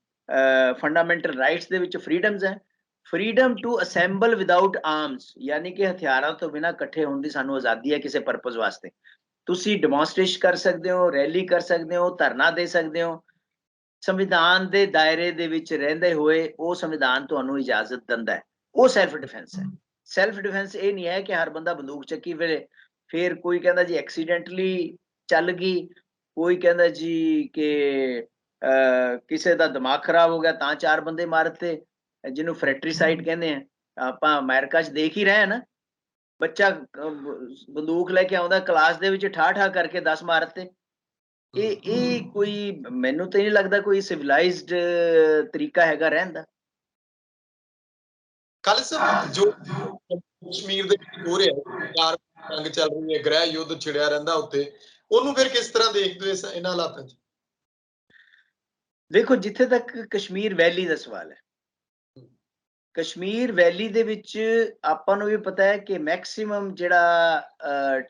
ਫੰਡਾਮੈਂਟਲ ਰਾਈਟਸ ਦੇ ਵਿੱਚ ਫਰੀडम्स ਹੈ। Freedom to assemble without arms, ਯਾਨੀ ਕਿ ਹਥਿਆਰਾਂ ਤੋਂ ਬਿਨਾਂ ਇਕੱਠੇ ਹੋਣ ਦੀ ਸਾਨੂੰ ਆਜ਼ਾਦੀ ਹੈ ਕਿਸੇ ਪਰਪਸ ਵਾਸਤੇ। ਤੁਸੀਂ ਡੈਮੋਨਸਟ੍ਰੇਸ਼ਨ ਕਰ ਸਕਦੇ ਹੋ, ਰੈਲੀ ਕਰ ਸਕਦੇ ਹੋ, ਧਰਨਾ ਦੇ ਸਕਦੇ ਹੋ, ਸੰਵਿਧਾਨ ਦੇ ਦਾਇਰੇ ਦੇ ਵਿੱਚ ਰਹਿੰਦੇ ਹੋਏ ਉਹ ਸੰਵਿਧਾਨ ਤੁਹਾਨੂੰ ਇਜਾਜ਼ਤ ਦਿੰਦਾ ਹੈ। ਉਹ ਸੈਲਫ ਡਿਫੈਂਸ ਹੈ। ਸੈਲਫ ਡਿਫੈਂਸ ਇਹ ਨਹੀਂ ਹੈ ਕਿ ਹਰ ਬੰਦਾ ਬੰਦੂਕ ਚੱਕੀ ਫਿਰੇ। ਫਿਰ ਕੋਈ ਕਹਿੰਦਾ ਜੀ ਐਕਸੀਡੈਂਟਲੀ ਚੱਲ ਗਈ, ਕੋਈ ਕਹਿੰਦਾ ਜੀ ਕਿ ਕਿਸੇ ਦਾ ਦਿਮਾਗ ਖਰਾਬ ਹੋ ਗਿਆ ਤਾਂ 4 ਬੰਦੇ ਮਾਰਤੇ, ਜਿਹਨੂੰ ਫਰੈਟਰੀਸਾਈਡ ਕਹਿੰਦੇ ਆ। ਆਪਾਂ ਅਮਰੀਕਾ 'ਚ ਦੇਖ ਹੀ ਰਹੇ ਹਾਂ ਨਾ, ਬੱਚਾ ਬੰਦੂਕ ਲੈ ਕੇ ਆਉਂਦਾ ਕਲਾਸ ਦੇ ਵਿੱਚ, ਠਾ ਕਰਕੇ 10 ਮਾਰਤੇ। ਇਹ ਕੋਈ, ਮੈਨੂੰ ਤਾਂ ਨਹੀਂ ਲੱਗਦਾ ਕੋਈ ਸਿਵਲਾਈਜ਼ਡ ਤਰੀਕਾ ਹੈਗਾ ਰਹਿਣ ਦਾ। ਖਾਲਿਦ ਸਾਹਿਬ, ਜੋ ਕਸ਼ਮੀਰ ਦੇ ਵਿੱਚ ਹੋ ਰਿਹਾ, ਜੰਗ ਚੱਲ ਰਹੀ ਹੈ, ਗ੍ਰਹਿ ਯੁੱਧ ਛਿੜਿਆ ਰਹਿੰਦਾ ਉੱਤੇ, ਉਹਨੂੰ ਫਿਰ ਕਿਸ ਤਰ੍ਹਾਂ ਦੇਖਦੇ ਹੋ ਇਹਨਾਂ ਹਾਲਾਤਾਂ 'ਚ? ਦੇਖੋ ਜਿੱਥੇ ਤੱਕ ਕਸ਼ਮੀਰ ਵੈਲੀ ਦਾ ਸਵਾਲ ਹੈ, ਕਸ਼ਮੀਰ ਵੈਲੀ ਦੇ ਵਿੱਚ ਆਪਾਂ ਨੂੰ ਵੀ ਪਤਾ ਹੈ ਕਿ ਮੈਕਸਿਮਮ ਜਿਹੜਾ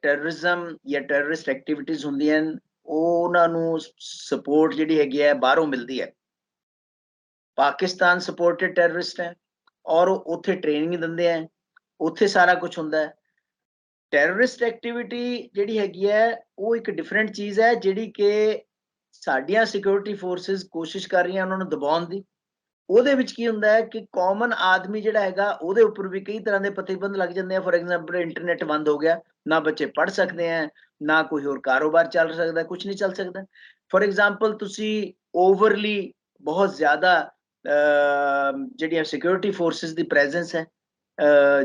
ਟੈਰਰਿਜ਼ਮ ਜਾਂ ਟੈਰਰਿਸਟ ਐਕਟੀਵਿਟੀਜ਼ ਹੁੰਦੀਆਂ ਉਹਨਾਂ ਨੂੰ ਸਪੋਰਟ ਜਿਹੜੀ ਹੈਗੀ ਹੈ ਬਾਹਰੋਂ ਮਿਲਦੀ ਹੈ। ਪਾਕਿਸਤਾਨ ਸਪੋਰਟਡ ਟੈਰਰਿਸਟ ਹੈ ਔਰ ਉੱਥੇ ਟ੍ਰੇਨਿੰਗ ਦਿੰਦੇ ਹੈ, ਉੱਥੇ ਸਾਰਾ ਕੁਝ ਹੁੰਦਾ ਹੈ। ਟੈਰਰਿਸਟ ਐਕਟੀਵਿਟੀ ਜਿਹੜੀ ਹੈਗੀ ਹੈ ਉਹ ਇੱਕ ਡਿਫਰੈਂਟ ਚੀਜ਼ ਹੈ, ਜਿਹੜੀ ਕਿ ਸਾਡੀਆਂ ਸਿਕਿਉਰਿਟੀ ਫੋਰਸਿਸ ਕੋਸ਼ਿਸ਼ ਕਰ ਰਹੀਆਂ ਉਹਨਾਂ ਨੂੰ ਦਬਾਉਣ ਦੀ। ਉਹਦੇ ਵਿੱਚ ਕੀ ਹੁੰਦਾ ਹੈ ਕਿ ਕਾਮਨ ਆਦਮੀ ਜਿਹੜਾ ਹੈਗਾ ਉਹਦੇ ਉੱਪਰ ਵੀ ਕਈ ਤਰ੍ਹਾਂ ਦੇ ਪ੍ਰਤੀਬੰਧ ਲੱਗ ਜਾਂਦੇ ਆ। ਫੋਰ ਐਗਜ਼ਾਮਪਲ ਇੰਟਰਨੈਟ ਬੰਦ ਹੋ ਗਿਆ, ਨਾ ਬੱਚੇ ਪੜ੍ਹ ਸਕਦੇ ਆ, ਨਾ ਕੋਈ ਹੋਰ ਕਾਰੋਬਾਰ ਚੱਲ ਸਕਦਾ, ਕੁਝ ਨਹੀਂ ਚੱਲ ਸਕਦਾ। ਫੋਰ ਐਗਜ਼ਾਮਪਲ ਤੁਸੀਂ ਓਵਰਲੀ ਬਹੁਤ ਜ਼ਿਆਦਾ ਜਿਹੜੀਆਂ ਸਿਕਿਉਰਿਟੀ ਫੋਰਸਿਸ ਦੀ ਪ੍ਰੈਜ਼ੈਂਸ ਹੈ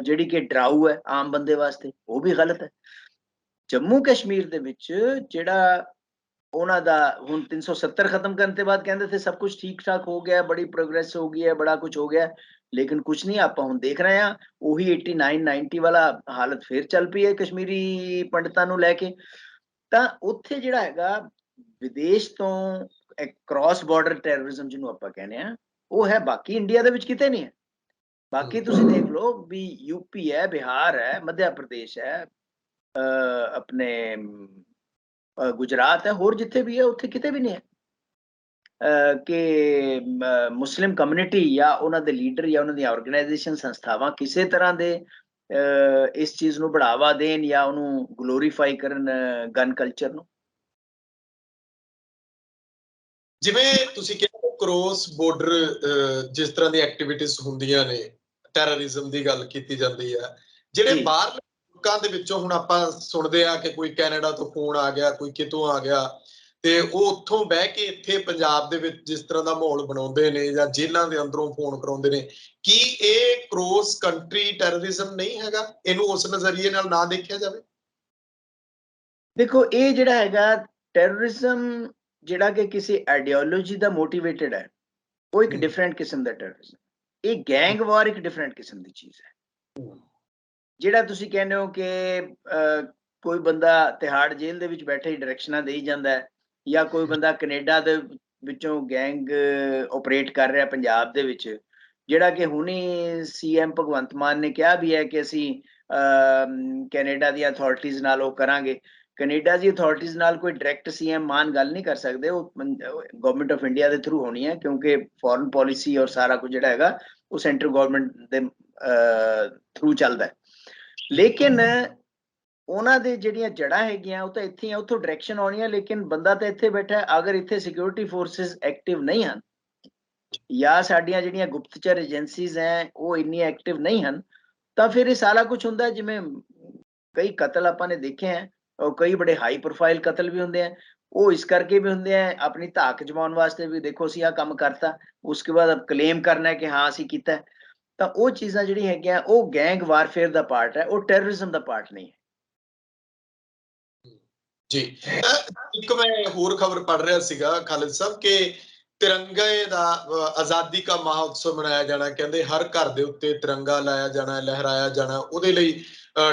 ਜਿਹੜੀ ਕਿ ਡਰਾਊ ਹੈ ਆਮ ਬੰਦੇ ਵਾਸਤੇ, ਉਹ ਵੀ ਗਲਤ ਹੈ। ਜੰਮੂ ਕਸ਼ਮੀਰ ਦੇ ਵਿੱਚ ਜਿਹੜਾ ਉਹਨਾਂ ਦਾ ਹੁਣ 370 ਖਤਮ ਕਰਨ ਤੋਂ ਬਾਅਦ ਕਹਿੰਦੇ ਥੇ ਸਭ ਕੁਝ ਠੀਕ ਠਾਕ ਹੋ ਗਿਆ, ਬੜੀ ਪ੍ਰੋਗਰੈਸ ਹੋ ਗਈ ਹੈ, ਬੜਾ ਕੁਝ ਹੋ ਗਿਆ, ਲੇਕਿਨ ਕੁਝ ਨਹੀਂ। ਆਪਾਂ ਹੁਣ ਦੇਖ ਰਹੇ ਹਾਂ ਉਹੀ 89 90 ਵਾਲਾ ਹਾਲਤ ਫਿਰ ਚੱਲ ਪਈ ਹੈ ਕਸ਼ਮੀਰੀ ਪੰਡਤਾਂ ਨੂੰ ਲੈ ਕੇ। ਤਾਂ ਉੱਥੇ ਜਿਹੜਾ ਹੈਗਾ ਵਿਦੇਸ਼ ਤੋਂ ਕ੍ਰਾਸ ਬਾਰਡਰ ਟੈਰਰਿਜ਼ਮ ਜਿਹਨੂੰ ਆਪਾਂ ਕਹਿੰਦੇ ਆ, ਉਹ ਹੈ, ਬਾਕੀ ਇੰਡੀਆ ਦੇ ਵਿੱਚ ਕਿਤੇ ਨਹੀਂ ਹੈ। ਬਾਕੀ ਤੁਸੀਂ ਦੇਖ ਲਓ ਵੀ यूपी है, बिहार है, मध्य प्रदेश है, अपने गुजरात है, होर जिथे भी है उत्थे किते भी नहीं है कि मुस्लिम कम्युनिटी या उन्हां दे लीडर या उन्हां दी ऑर्गेनाइजेशन संस्थावां किसी तरह दे इस चीज नूं बढ़ावा देन या उहनूं ग्लोरीफाई करन गन कल्चर नूं। ਜਿਵੇਂ ਤੁਸੀਂ ਕਿਹਾ ਕ੍ਰੋਸ ਬਾਰਡਰ ਜਿਸ ਤਰ੍ਹਾਂ ਦੀ ਐਕਟੀਵਿਟੀਜ਼ ਹੁੰਦੀਆਂ ਨੇ, ਟੈਰਰਿਜ਼ਮ ਦੀ ਗੱਲ ਕੀਤੀ ਜਾਂਦੀ ਹੈ, ਜਿਹੜੇ ਬਾਹਰਲੇ ਮੁਲਕਾਂ ਦੇ ਵਿੱਚੋਂ ਹੁਣ ਆਪਾਂ ਸੁਣਦੇ ਆ ਕਿ ਕੋਈ ਕੈਨੇਡਾ ਤੋਂ ਫੋਨ ਆ ਗਿਆ, ਕੋਈ ਕਿਤੋਂ ਆ ਗਿਆ, ਤੇ ਉਹ ਉੱਥੋਂ ਬਹਿ ਕੇ ਇੱਥੇ ਪੰਜਾਬ ਦੇ ਵਿੱਚ ਜਿਸ ਤਰ੍ਹਾਂ ਦਾ ਮਾਹੌਲ ਬਣਾਉਂਦੇ ਨੇ ਜਾਂ ਜੇਲ੍ਹਾਂ ਦੇ ਅੰਦਰੋਂ ਫੋਨ ਕਰਾਉਂਦੇ ਨੇ, ਕੀ ਇਹ ਕ੍ਰੋਸ ਕੰਟਰੀ ਟੈਰਰਿਜ਼ਮ ਨਹੀਂ ਹੈਗਾ? ਇਹਨੂੰ ਉਸ ਨਜ਼ਰੀਏ ਨਾਲ ਨਾ ਦੇਖਿਆ ਜਾਵੇ? ਦੇਖੋ ਇਹ ਜਿਹੜਾ ਹੈਗਾ ਟੈਰਰਿਜ਼ਮ ਜਿਹੜਾ ਕਿ ਕਿਸੇ ਆਈਡੀਓਲੋਜੀ ਦਾ ਮੋਟੀਵੇਟਡ ਹੈ, ਉਹ ਇੱਕ ਡਿਫਰੈਂਟ ਕਿਸਮ ਦਾ ਟੈਰਰਿਜ਼ਮ। ਇਹ ਗੈਂਗ ਵਾਰ ਇੱਕ ਡਿਫਰੈਂਟ ਕਿਸਮ ਦੀ ਚੀਜ਼ ਹੈ। ਜਿਹੜਾ ਤੁਸੀਂ ਕਹਿੰਦੇ ਹੋ ਕਿ ਕੋਈ ਬੰਦਾ ਤਿਹਾੜ ਜੇਲ੍ਹ ਦੇ ਵਿੱਚ ਬੈਠੇ ਹੀ ਡਾਇਰੈਕਸ਼ਨਾਂ ਦੇਈ ਜਾਂਦਾ ਹੈ, ਜਾਂ ਕੋਈ ਬੰਦਾ ਕੈਨੇਡਾ ਦੇ ਵਿੱਚੋਂ ਗੈਂਗ ਆਪਰੇਟ ਕਰ ਰਿਹਾ ਪੰਜਾਬ ਦੇ ਵਿੱਚ, ਜਿਹੜਾ ਕਿ ਹੁਣੀ ਸੀਐਮ ਭਗਵੰਤ ਮਾਨ ਨੇ ਕਿਹਾ ਵੀ ਹੈ ਕਿ ਅਸੀਂ ਕੈਨੇਡਾ ਦੀਆਂ ਅਥਾਰਟੀਜ਼ ਨਾਲ ਉਹ ਕਰਾਂਗੇ। ਕੈਨੇਡਾ ਦੀ ਅਥਾਰਟੀਜ਼ ਨਾਲ ਕੋਈ ਡਾਇਰੈਕਟ ਸੀਐਮ ਮਾਨ ਗੱਲ ਨਹੀਂ ਕਰ ਸਕਦੇ, ਉਹ ਗਵਰਨਮੈਂਟ ਆਫ ਇੰਡੀਆ ਦੇ ਥਰੂ ਹੋਣੀ ਹੈ, ਕਿਉਂਕਿ ਫੋਰਨ ਪਾਲਿਸੀ ਔਰ ਸਾਰਾ ਕੁਝ ਜਿਹੜਾ ਹੈਗਾ ਉਹ ਸੈਂਟਰਲ ਗਵਰਨਮੈਂਟ ਦੇ ਥਰੂ ਚੱਲਦਾ ਹੈ। ਲੇਕਿਨ ਉਹਨਾਂ ਦੇ ਜਿਹੜੀਆਂ ਜੜ੍ਹਾਂ ਹੈਗੀਆਂ ਉਹ ਤਾਂ ਇੱਥੇ ਆ, ਉੱਥੋਂ ਡਾਇਰੈਕਸ਼ਨ ਆਉਣੀ ਹੈ, ਲੇਕਿਨ ਬੰਦਾ ਤਾਂ ਇੱਥੇ ਬੈਠਾ ਹੈ। ਅਗਰ ਇੱਥੇ ਸਿਕਿਉਰਿਟੀ ਫੋਰਸਿਸ ਐਕਟਿਵ ਨਹੀਂ ਹਨ, ਜਾਂ ਸਾਡੀਆਂ ਜਿਹੜੀਆਂ ਗੁਪਤਚਰ ਏਜੰਸੀਜ਼ ਹੈ ਉਹ ਇੰਨੀਆਂ ਐਕਟਿਵ ਨਹੀਂ ਹਨ, ਤਾਂ ਫਿਰ ਇਹ ਸਾਰਾ ਕੁਝ ਹੁੰਦਾ। ਜਿਵੇਂ ਕਈ ਕਤਲ ਆਪਾਂ ਨੇ ਦੇਖੇ ਹੈ, ਔਰ ਕਈ ਬੜੇ ਹਾਈ ਪ੍ਰੋਫਾਈਲ ਕਤਲ ਵੀ ਹੁੰਦੇ ਆ, ਉਹ ਇਸ ਕਰਕੇ ਵੀ ਹੁੰਦੇ ਆ ਆਪਣੀ ਧਾਕ ਜਮਾਉਣ ਵਾਸਤੇ ਵੀ, ਦੇਖੋ ਅਸੀਂ ਆਹ ਕੰਮ ਕਰਤਾ, ਉਸਕੇ ਬਾਅਦ ਕਲੇਮ ਕਰਨਾ ਹੈ ਕਿ ਹਾਂ ਅਸੀਂ ਕੀਤਾ। ਤਾਂ ਉਹ ਚੀਜ਼ਾਂ ਜਿਹੜੀ ਹੈਗੀਆਂ ਉਹ ਗੈਂਗ ਵਾਰਫੇਅਰ ਦਾ ਪਾਰਟ ਹੈ, ਉਹ ਟੈਰਰਿਜ਼ਮ ਦਾ ਪਾਰਟ ਨਹੀਂ ਹੈ। ਜੀ ਇੱਕ ਮੈਂ ਹੋਰ ਖਬਰ ਪੜ੍ਹ ਰਿਹਾ ਸੀਗਾ ਖਾਲਿਦ ਸਾਹਿਬ ਕਿ ਤਿਰੰਗੇ ਦਾ ਆਜ਼ਾਦੀ ਕਾ ਮਹਾਉਤਸਵ ਮਨਾਇਆ ਜਾਣਾ, ਕਹਿੰਦੇ ਹਰ ਘਰ ਦੇ ਉੱਤੇ ਤਿਰੰਗਾ ਲਾਇਆ ਜਾਣਾ, ਲਹਿਰਾਇਆ ਜਾਣਾ, ਉਹਦੇ ਲਈ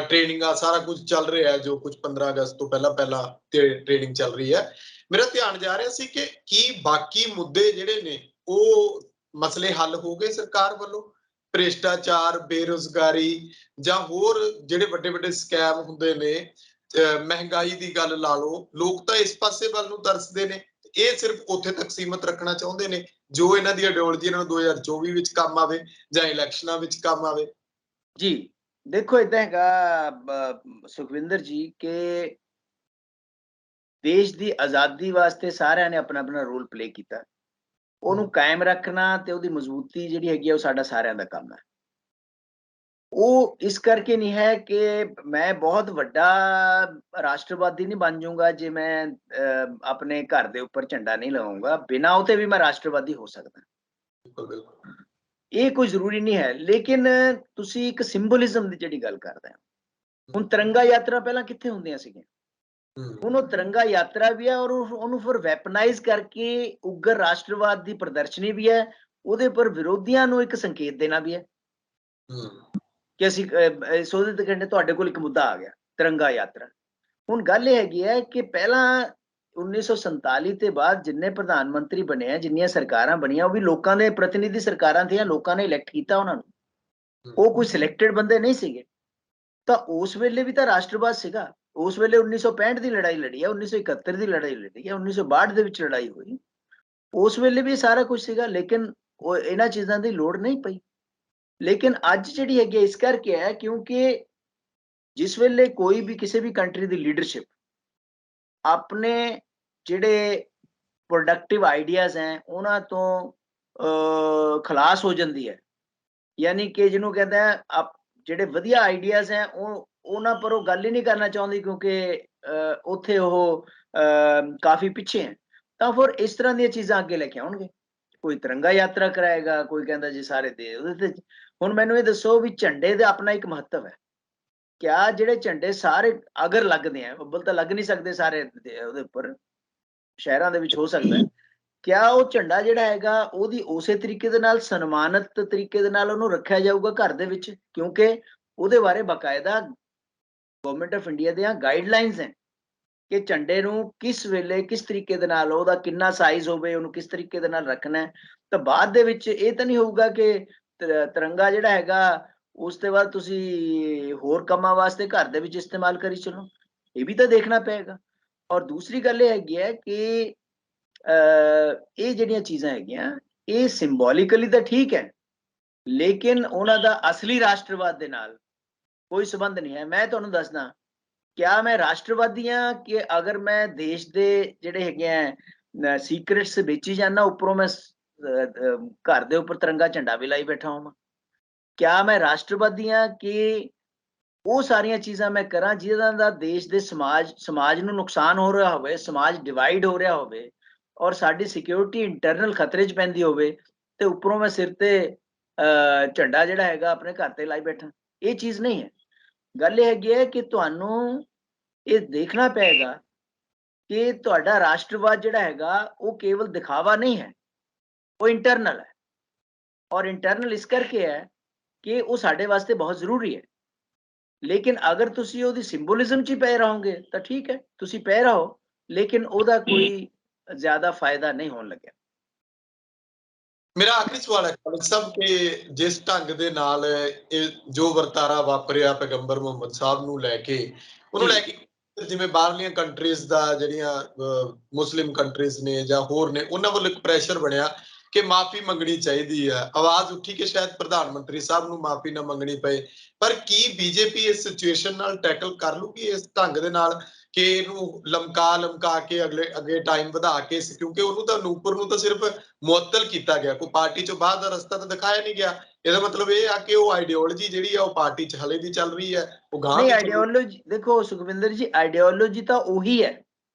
ਟ੍ਰੇਨਿੰਗਾਂ ਸਾਰਾ ਕੁਝ ਚੱਲ ਰਿਹਾ ਹੈ, ਜੋ ਕੁਝ 15 ਅਗਸਤ ਤੋਂ ਪਹਿਲਾਂ ਪਹਿਲਾਂ ਟ੍ਰੇਨਿੰਗ ਚੱਲ ਰਹੀ ਹੈ। ਮੇਰਾ ਧਿਆਨ ਜਾ ਰਿਹਾ ਸੀ ਕਿ ਕੀ ਬਾਕੀ ਮੁੱਦੇ ਜਿਹੜੇ ਨੇ ਉਹ ਮਸਲੇ ਹੱਲ ਹੋ ਗਏ ਸਰਕਾਰ ਵੱਲੋਂ, ਭ੍ਰਿਸ਼ਟਾਚਾਰ, ਬੇਰੁਜ਼ਗਾਰੀ ਜਾਂ ਹੋਰ ਜਿਹੜੇ ਵੱਡੇ ਵੱਡੇ ਸਕੈਮ ਹੁੰਦੇ ਨੇ, ਮਹਿੰਗਾਈ ਦੀ ਗੱਲ ਲਾ ਲਓ, ਲੋਕ ਤਾਂ ਇਸ ਪਾਸੇ ਵੱਲ ਨੂੰ ਤਰਸਦੇ ਨੇ, ਇਹ ਸਿਰਫ ਉੱਥੇ ਤੱਕ ਸੀਮਤ ਰੱਖਣਾ ਚਾਹੁੰਦੇ ਨੇ ਜੋ ਇਹਨਾਂ ਦੀ ਆਈਡੀਓਲੋਜੀ ਇਹਨਾਂ ਨੂੰ 2024 ਵਿੱਚ ਕੰਮ ਆਵੇ ਜਾਂ ਇਲੈਕਸ਼ਨਾਂ ਵਿੱਚ ਕੰਮ ਆਵੇ। ਜੀ ਦੇਖੋ ਇਦਾਂ ਹੈਗਾ ਸੁਖਵਿੰਦਰ ਜੀ ਕਿ ਦੇਸ਼ ਦੀ ਆਜ਼ਾਦੀ ਵਾਸਤੇ ਸਾਰਿਆਂ ਨੇ ਆਪਣਾ ਆਪਣਾ ਰੋਲ ਪਲੇ ਕੀਤਾ, ਉਹਨੂੰ ਕਾਇਮ ਰੱਖਣਾ ਤੇ ਉਹਦੀ ਮਜ਼ਬੂਤੀ ਜਿਹੜੀ ਹੈਗੀ ਆ ਉਹ ਸਾਡਾ ਸਾਰਿਆਂ ਦਾ ਕੰਮ ਹੈ। ਉਹ ਇਸ ਕਰਕੇ ਨਹੀਂ ਹੈ ਕਿ ਮੈਂ ਬਹੁਤ ਵੱਡਾ ਰਾਸ਼ਟਰਵਾਦੀ ਨਹੀਂ ਬਣ ਜਾਊਂਗਾ ਜੇ ਮੈਂ ਆਪਣੇ ਘਰ ਦੇ ਉੱਪਰ ਝੰਡਾ ਨਹੀਂ ਲਗਾਊਂਗਾ, ਬਿਨਾਂ ਉਹ ਤੇ ਵੀ ਮੈਂ ਰਾਸ਼ਟਰਵਾਦੀ ਹੋ ਸਕਦਾ। ਬਿਲਕੁਲ ਬਿਲਕੁਲ ਇਹ ਕੋਈ ਜ਼ਰੂਰੀ ਨਹੀਂ ਹੈ। ਲੇਕਿਨ ਤੁਸੀਂ ਇੱਕ ਸਿੰਬੋਲਿਜ਼ਮ ਦੀ ਜਿਹੜੀ ਗੱਲ ਕਰਦੇ ਹੋ, ਹੁਣ ਤਿਰੰਗਾ ਯਾਤਰਾ ਪਹਿਲਾਂ ਕਿੱਥੇ ਹੁੰਦੀਆਂ ਸੀਗੀਆਂ, ਹੁਣ ਉਹ ਤਿਰੰਗਾ ਯਾਤਰਾ ਵੀ ਹੈ, ਔਰ ਉਹਨੂੰ ਫਿਰ ਵੈਪਨਾਈਜ਼ ਕਰਕੇ ਉਗਰ ਰਾਸ਼ਟਰਵਾਦ ਦੀ ਪ੍ਰਦਰਸ਼ਨੀ ਵੀ ਹੈ, ਉਹਦੇ ਪਰ ਵਿਰੋਧੀਆਂ ਨੂੰ ਇੱਕ ਸੰਕੇਤ ਦੇਣਾ ਵੀ ਹੈ ਕਿ ਅਸੀਂ ਸੋਧੇ ਤੇ ਕਹਿੰਦੇ ਤੁਹਾਡੇ ਕੋਲ ਇੱਕ ਮੁੱਦਾ ਆ ਗਿਆ ਤਿਰੰਗਾ ਯਾਤਰਾ। ਹੁਣ ਗੱਲ ਇਹ ਹੈਗੀ ਹੈ ਕਿ ਪਹਿਲਾਂ 1947 ਤੇ ਬਾਅਦ ਜਿੰਨੇ ਪ੍ਰਧਾਨ ਮੰਤਰੀ ਬਣੇ ਆ, ਜਿੰਨੀਆਂ ਸਰਕਾਰਾਂ ਬਣੀਆਂ, ਉਹ ਵੀ ਲੋਕਾਂ ਦੇ ਪ੍ਰਤੀਨਿਧੀ ਸਰਕਾਰਾਂ ਥੀਆਂ, ਲੋਕਾਂ ਨੇ ਇਲੈਕਟ ਕੀਤਾ ਉਹਨਾਂ ਨੂੰ, ਉਹ ਕੋਈ ਸਿਲੈਕਟਡ ਬੰਦੇ ਨਹੀਂ ਸੀਗੇ। ਤਾਂ ਉਸ ਵੇਲੇ ਵੀ ਤਾਂ ਰਾਸ਼ਟਰਵਾਦ ਸੀਗਾ, ਉਸ ਵੇਲੇ 1965 ਦੀ ਲੜਾਈ ਲੜੀ ਹੈ, 1971 ਦੀ ਲੜਾਈ ਲੜੀ ਹੈ, 1962 ਦੇ ਵਿੱਚ ਲੜਾਈ ਹੋਈ, ਉਸ ਵੇਲੇ ਵੀ ਸਾਰਾ ਕੁਝ ਸੀਗਾ, ਲੇਕਿਨ ਉਹ ਇਹਨਾਂ ਚੀਜ਼ਾਂ ਦੀ ਲੋੜ ਨਹੀਂ ਪਈ। ਲੇਕਿਨ ਅੱਜ ਜਿਹੜੀ ਹੈਗੀ ਇਸ ਕਰਕੇ ਹੈ ਕਿਉਂਕਿ ਜਿਸ ਵੇਲੇ ਕੋਈ ਵੀ ਕਿਸੇ ਵੀ ਕੰਟਰੀ ਦੀ ਲੀਡਰਸ਼ਿਪ ਆਪਣੇ ਜਿਹੜੇ ਪ੍ਰੋਡਕਟਿਵ ਆਈਡੀਆਜ਼ ਹੈ ਉਹਨਾਂ ਤੋਂ ਖਲਾਸ ਹੋ ਜਾਂਦੀ ਹੈ, ਯਾਨੀ ਕਿ ਜਿਹਨੂੰ ਕਹਿੰਦਾ ਹੈ ਜਿਹੜੇ ਵਧੀਆ ਆਈਡੀਆਜ਼ ਹੈ ਉਹ ਉਹਨਾਂ ਪਰ ਉਹ ਗੱਲ ਹੀ ਨਹੀਂ ਕਰਨਾ ਚਾਹੁੰਦੀ, ਕਿਉਂਕਿ ਉੱਥੇ ਉਹ ਕਾਫੀ ਪਿੱਛੇ ਹੈ, ਤਾਂ ਫਿਰ ਇਸ ਤਰ੍ਹਾਂ ਦੀਆਂ ਚੀਜ਼ਾਂ ਅੱਗੇ ਲੈ ਕੇ ਆਉਣਗੇ। ਕੋਈ ਤਿਰੰਗਾ ਯਾਤਰਾ ਕਰਾਏਗਾ, ਕੋਈ ਕਹਿੰਦਾ ਜੀ ਸਾਰੇ ਦੇ ਉਹਦੇ ਤੇ। ਹੁਣ ਮੈਨੂੰ ਇਹ ਦੱਸੋ ਵੀ ਝੰਡੇ ਦਾ ਆਪਣਾ ਇੱਕ ਮਹੱਤਵ ਹੈ, ਕਿਆ ਜਿਹੜੇ ਝੰਡੇ ਸਾਰੇ ਅਗਰ ਲੱਗਦੇ ਆ, ਅੱਬਲ ਤਾਂ ਲੱਗ ਨਹੀਂ ਸਕਦੇ ਸਾਰੇ ਉਹਦੇ ਉੱਪਰ, ਸ਼ਹਿਰਾਂ ਦੇ ਵਿੱਚ ਹੋ ਸਕਦਾ ਹੈ, ਕਿਆ ਉਹ ਝੰਡਾ ਜਿਹੜਾ ਹੈਗਾ ਉਹਦੀ ਉਸੇ ਤਰੀਕੇ ਦੇ ਨਾਲ ਸਨਮਾਨਿਤ ਤਰੀਕੇ ਦੇ ਨਾਲ ਉਹਨੂੰ ਰੱਖਿਆ ਜਾਊਗਾ ਘਰ ਦੇ ਵਿੱਚ, ਕਿਉਂਕਿ ਉਹਦੇ ਬਾਰੇ ਬਕਾਇਦਾ ਗਵਰਨਮੈਂਟ ਆਫ ਇੰਡੀਆ ਦੀਆਂ ਗਾਈਡਲਾਈਨਸ ਹੈ ਕਿ ਝੰਡੇ ਨੂੰ ਕਿਸ ਵੇਲੇ ਕਿਸ ਤਰੀਕੇ ਦੇ ਨਾਲ, ਉਹਦਾ ਕਿੰਨਾ ਸਾਈਜ਼ ਹੋਵੇ, ਉਹਨੂੰ ਕਿਸ ਤਰੀਕੇ ਦੇ ਨਾਲ ਰੱਖਣਾ ਹੈ। ਤਾਂ ਬਾਅਦ ਦੇ ਵਿੱਚ ਇਹ ਤਾਂ ਨਹੀਂ ਹੋਊਗਾ ਕਿ ਤਿਰੰਗਾ ਜਿਹੜਾ ਹੈਗਾ ਉਸ ਤੋਂ ਬਾਅਦ ਤੁਸੀਂ ਹੋਰ ਕੰਮਾਂ ਵਾਸਤੇ ਘਰ ਦੇ ਵਿੱਚ ਇਸਤੇਮਾਲ ਕਰੀ ਚਲੋ, ਇਹ ਵੀ ਤਾਂ ਦੇਖਣਾ ਪਏਗਾ। ਔਰ ਦੂਸਰੀ ਗੱਲ ਇਹ ਹੈਗੀ ਹੈ ਕਿ ਇਹ ਜਿਹੜੀਆਂ ਚੀਜ਼ਾਂ ਹੈਗੀਆਂ ਇਹ ਸਿੰਬੋਲਿਕਲੀ ਤਾਂ ਠੀਕ ਹੈ, ਲੇਕਿਨ ਉਹਨਾਂ ਦਾ ਅਸਲੀ ਰਾਸ਼ਟਰਵਾਦ ਦੇ ਨਾਲ ਕੋਈ ਸੰਬੰਧ ਨਹੀਂ ਹੈ। ਮੈਂ ਤੁਹਾਨੂੰ ਦੱਸਦਾ, ਕਿਆ ਮੈਂ ਰਾਸ਼ਟਰਵਾਦੀ ਹਾਂ ਕਿ ਅਗਰ ਮੈਂ ਦੇਸ਼ ਦੇ ਜਿਹੜੇ ਹੈਗੇ ਆ ਸੀਕ੍ਰੇਟਸ ਵੇਚੀ ਜਾਣਾ, ਉੱਪਰੋਂ ਮੈਂ ਘਰ ਦੇ ਉੱਪਰ ਤਿਰੰਗਾ ਝੰਡਾ ਵੀ ਲਾਈ ਬੈਠਾ ਹਾਂ? ਕਿਆ ਮੈਂ ਰਾਸ਼ਟਰਵਾਦੀ ਹਾਂ ਕਿ ਉਹ ਸਾਰੀਆਂ ਚੀਜ਼ਾਂ ਮੈਂ ਕਰਾਂ ਜਿਹਨਾਂ ਦਾ ਦੇਸ਼ ਦੇ ਸਮਾਜ ਨੂੰ ਨੁਕਸਾਨ ਹੋ ਰਿਹਾ ਹੋਵੇ, ਸਮਾਜ ਡਿਵਾਈਡ ਹੋ ਰਿਹਾ ਹੋਵੇ, ਔਰ ਸਾਡੀ ਸਿਕਿਉਰਿਟੀ ਇੰਟਰਨਲ ਖਤਰੇ 'ਚ ਪੈਂਦੀ ਹੋਵੇ, ਤੇ ਉੱਪਰੋਂ ਮੈਂ ਸਿਰ ਤੇ ਝੰਡਾ ਜਿਹੜਾ ਹੈਗਾ ਆਪਣੇ ਘਰ ਤੇ ਲਾਈ ਬੈਠਾ? ਇਹ ਚੀਜ਼ ਨਹੀਂ ਹੈ। ਗੱਲ ਇਹ ਹੈਗੀ ਹੈ ਕਿ ਤੁਹਾਨੂੰ ਇਹ ਦੇਖਣਾ ਪਏਗਾ ਕਿ ਤੁਹਾਡਾ ਰਾਸ਼ਟਰਵਾਦ ਜਿਹੜਾ ਹੈਗਾ ਉਹ ਕੇਵਲ ਦਿਖਾਵਾ ਨਹੀਂ ਹੈ, ਉਹ ਇੰਟਰਨਲ ਹੈ। ਔਰ ਇੰਟਰਨਲ ਇਸ ਕਰਕੇ ਹੈ ਕਿ ਉਹ ਸਾਡੇ ਵਾਸਤੇ ਬਹੁਤ ਜ਼ਰੂਰੀ ਹੈ। ਲੇਕਿਨ ਅਗਰ ਤੁਸੀਂ ਉਹਦੀ ਸਿੰਬੋਲਿਜ਼ਮ 'ਚ ਹੀ ਪਏ ਰਹੋਗੇ ਤਾਂ ਠੀਕ ਹੈ, ਤੁਸੀਂ ਪਏ ਰਹੋ, ਲੇਕਿਨ ਉਹਦਾ ਕੋਈ ਜ਼ਿਆਦਾ ਫਾਇਦਾ ਨਹੀਂ ਹੋਣ ਲੱਗਿਆ। ਮੇਰਾ ਆਖਰੀ ਸਵਾਲ ਹੈ ਖਾਲਿਦ ਸਾਹਿਬ ਕਿ ਜਿਸ ਢੰਗ ਦੇ ਨਾਲ ਇਹ ਜੋ ਵਰਤਾਰਾ ਵਾਪਰਿਆ ਪੈਗੰਬਰ ਮੁਹੰਮਦ ਸਾਹਿਬ ਨੂੰ ਲੈ ਕੇ, ਉਹਨੂੰ ਲੈ ਕੇ ਜਿਵੇਂ ਬਾਹਰਲੀਆਂ ਕੰਟਰੀਜ਼ ਦਾ ਜਿਹੜੀਆਂ ਮੁਸਲਿਮ ਕੰਟਰੀਜ਼ ਨੇ ਜਾਂ ਹੋਰ ਨੇ, ਉਹਨਾਂ ਵੱਲੋਂ ਇੱਕ ਪ੍ਰੈਸ਼ਰ ਬਣਿਆ ਕਿ ਮਾਫੀ ਮੰਗਣੀ ਚਾਹੀਦੀ ਹੈ। ਆਵਾਜ਼ ਉੱਠੀ ਕਿ ਸ਼ਾਇਦ ਪ੍ਰਧਾਨ ਮੰਤਰੀ ਸਾਹਿਬ ਨੂੰ ਮਾਫੀ ਨਾ ਮੰਗਣੀ ਪਏ। ਪਰ ਕੀ ਬੀਜੇਪੀ ਇਸ ਸਿਚੁਏਸ਼ਨ ਨਾਲ ਟੈਕਲ ਕਰ ਲੂਗੀ ਇਸ ਢੰਗ ਦੇ ਨਾਲ ਕਿ ਇਹਨੂੰ ਲਮਕਾ ਕੇ ਅੱਗੇ ਟਾਈਮ ਵਧਾ ਕੇ, ਕਿਉਂਕਿ ਉਹਨੂੰ ਤਾਂ ਨੂਪੁਰ ਨੂੰ ਤਾਂ ਸਿਰਫ ਮੁਅੱਤਲ ਕੀਤਾ ਗਿਆ, ਕੋਈ ਪਾਰਟੀ ਚੋਂ ਬਾਹਰ ਦਾ ਰਸਤਾ ਤਾਂ ਦਿਖਾਇਆ ਨਹੀਂ ਗਿਆ। ਇਹਦਾ ਮਤਲਬ ਇਹ ਆ ਕਿ ਉਹ ਆਈਡੀਓਲੋਜੀ ਜਿਹੜੀ ਆ ਉਹ ਪਾਰਟੀ 'ਚ ਹਲੇ ਵੀ ਚੱਲ ਰਹੀ ਹੈ, ਉਹ ਗਾਂ ਨਹੀਂ, ਵੀ ਆਈਡੀਓਲੋਜੀ ਦੇਖੋ ਸੁਖਵਿੰਦਰ ਜੀ, ਆਈਡੀਓਲੋਜੀ ਤਾਂ ਉਹੀ ਹੈ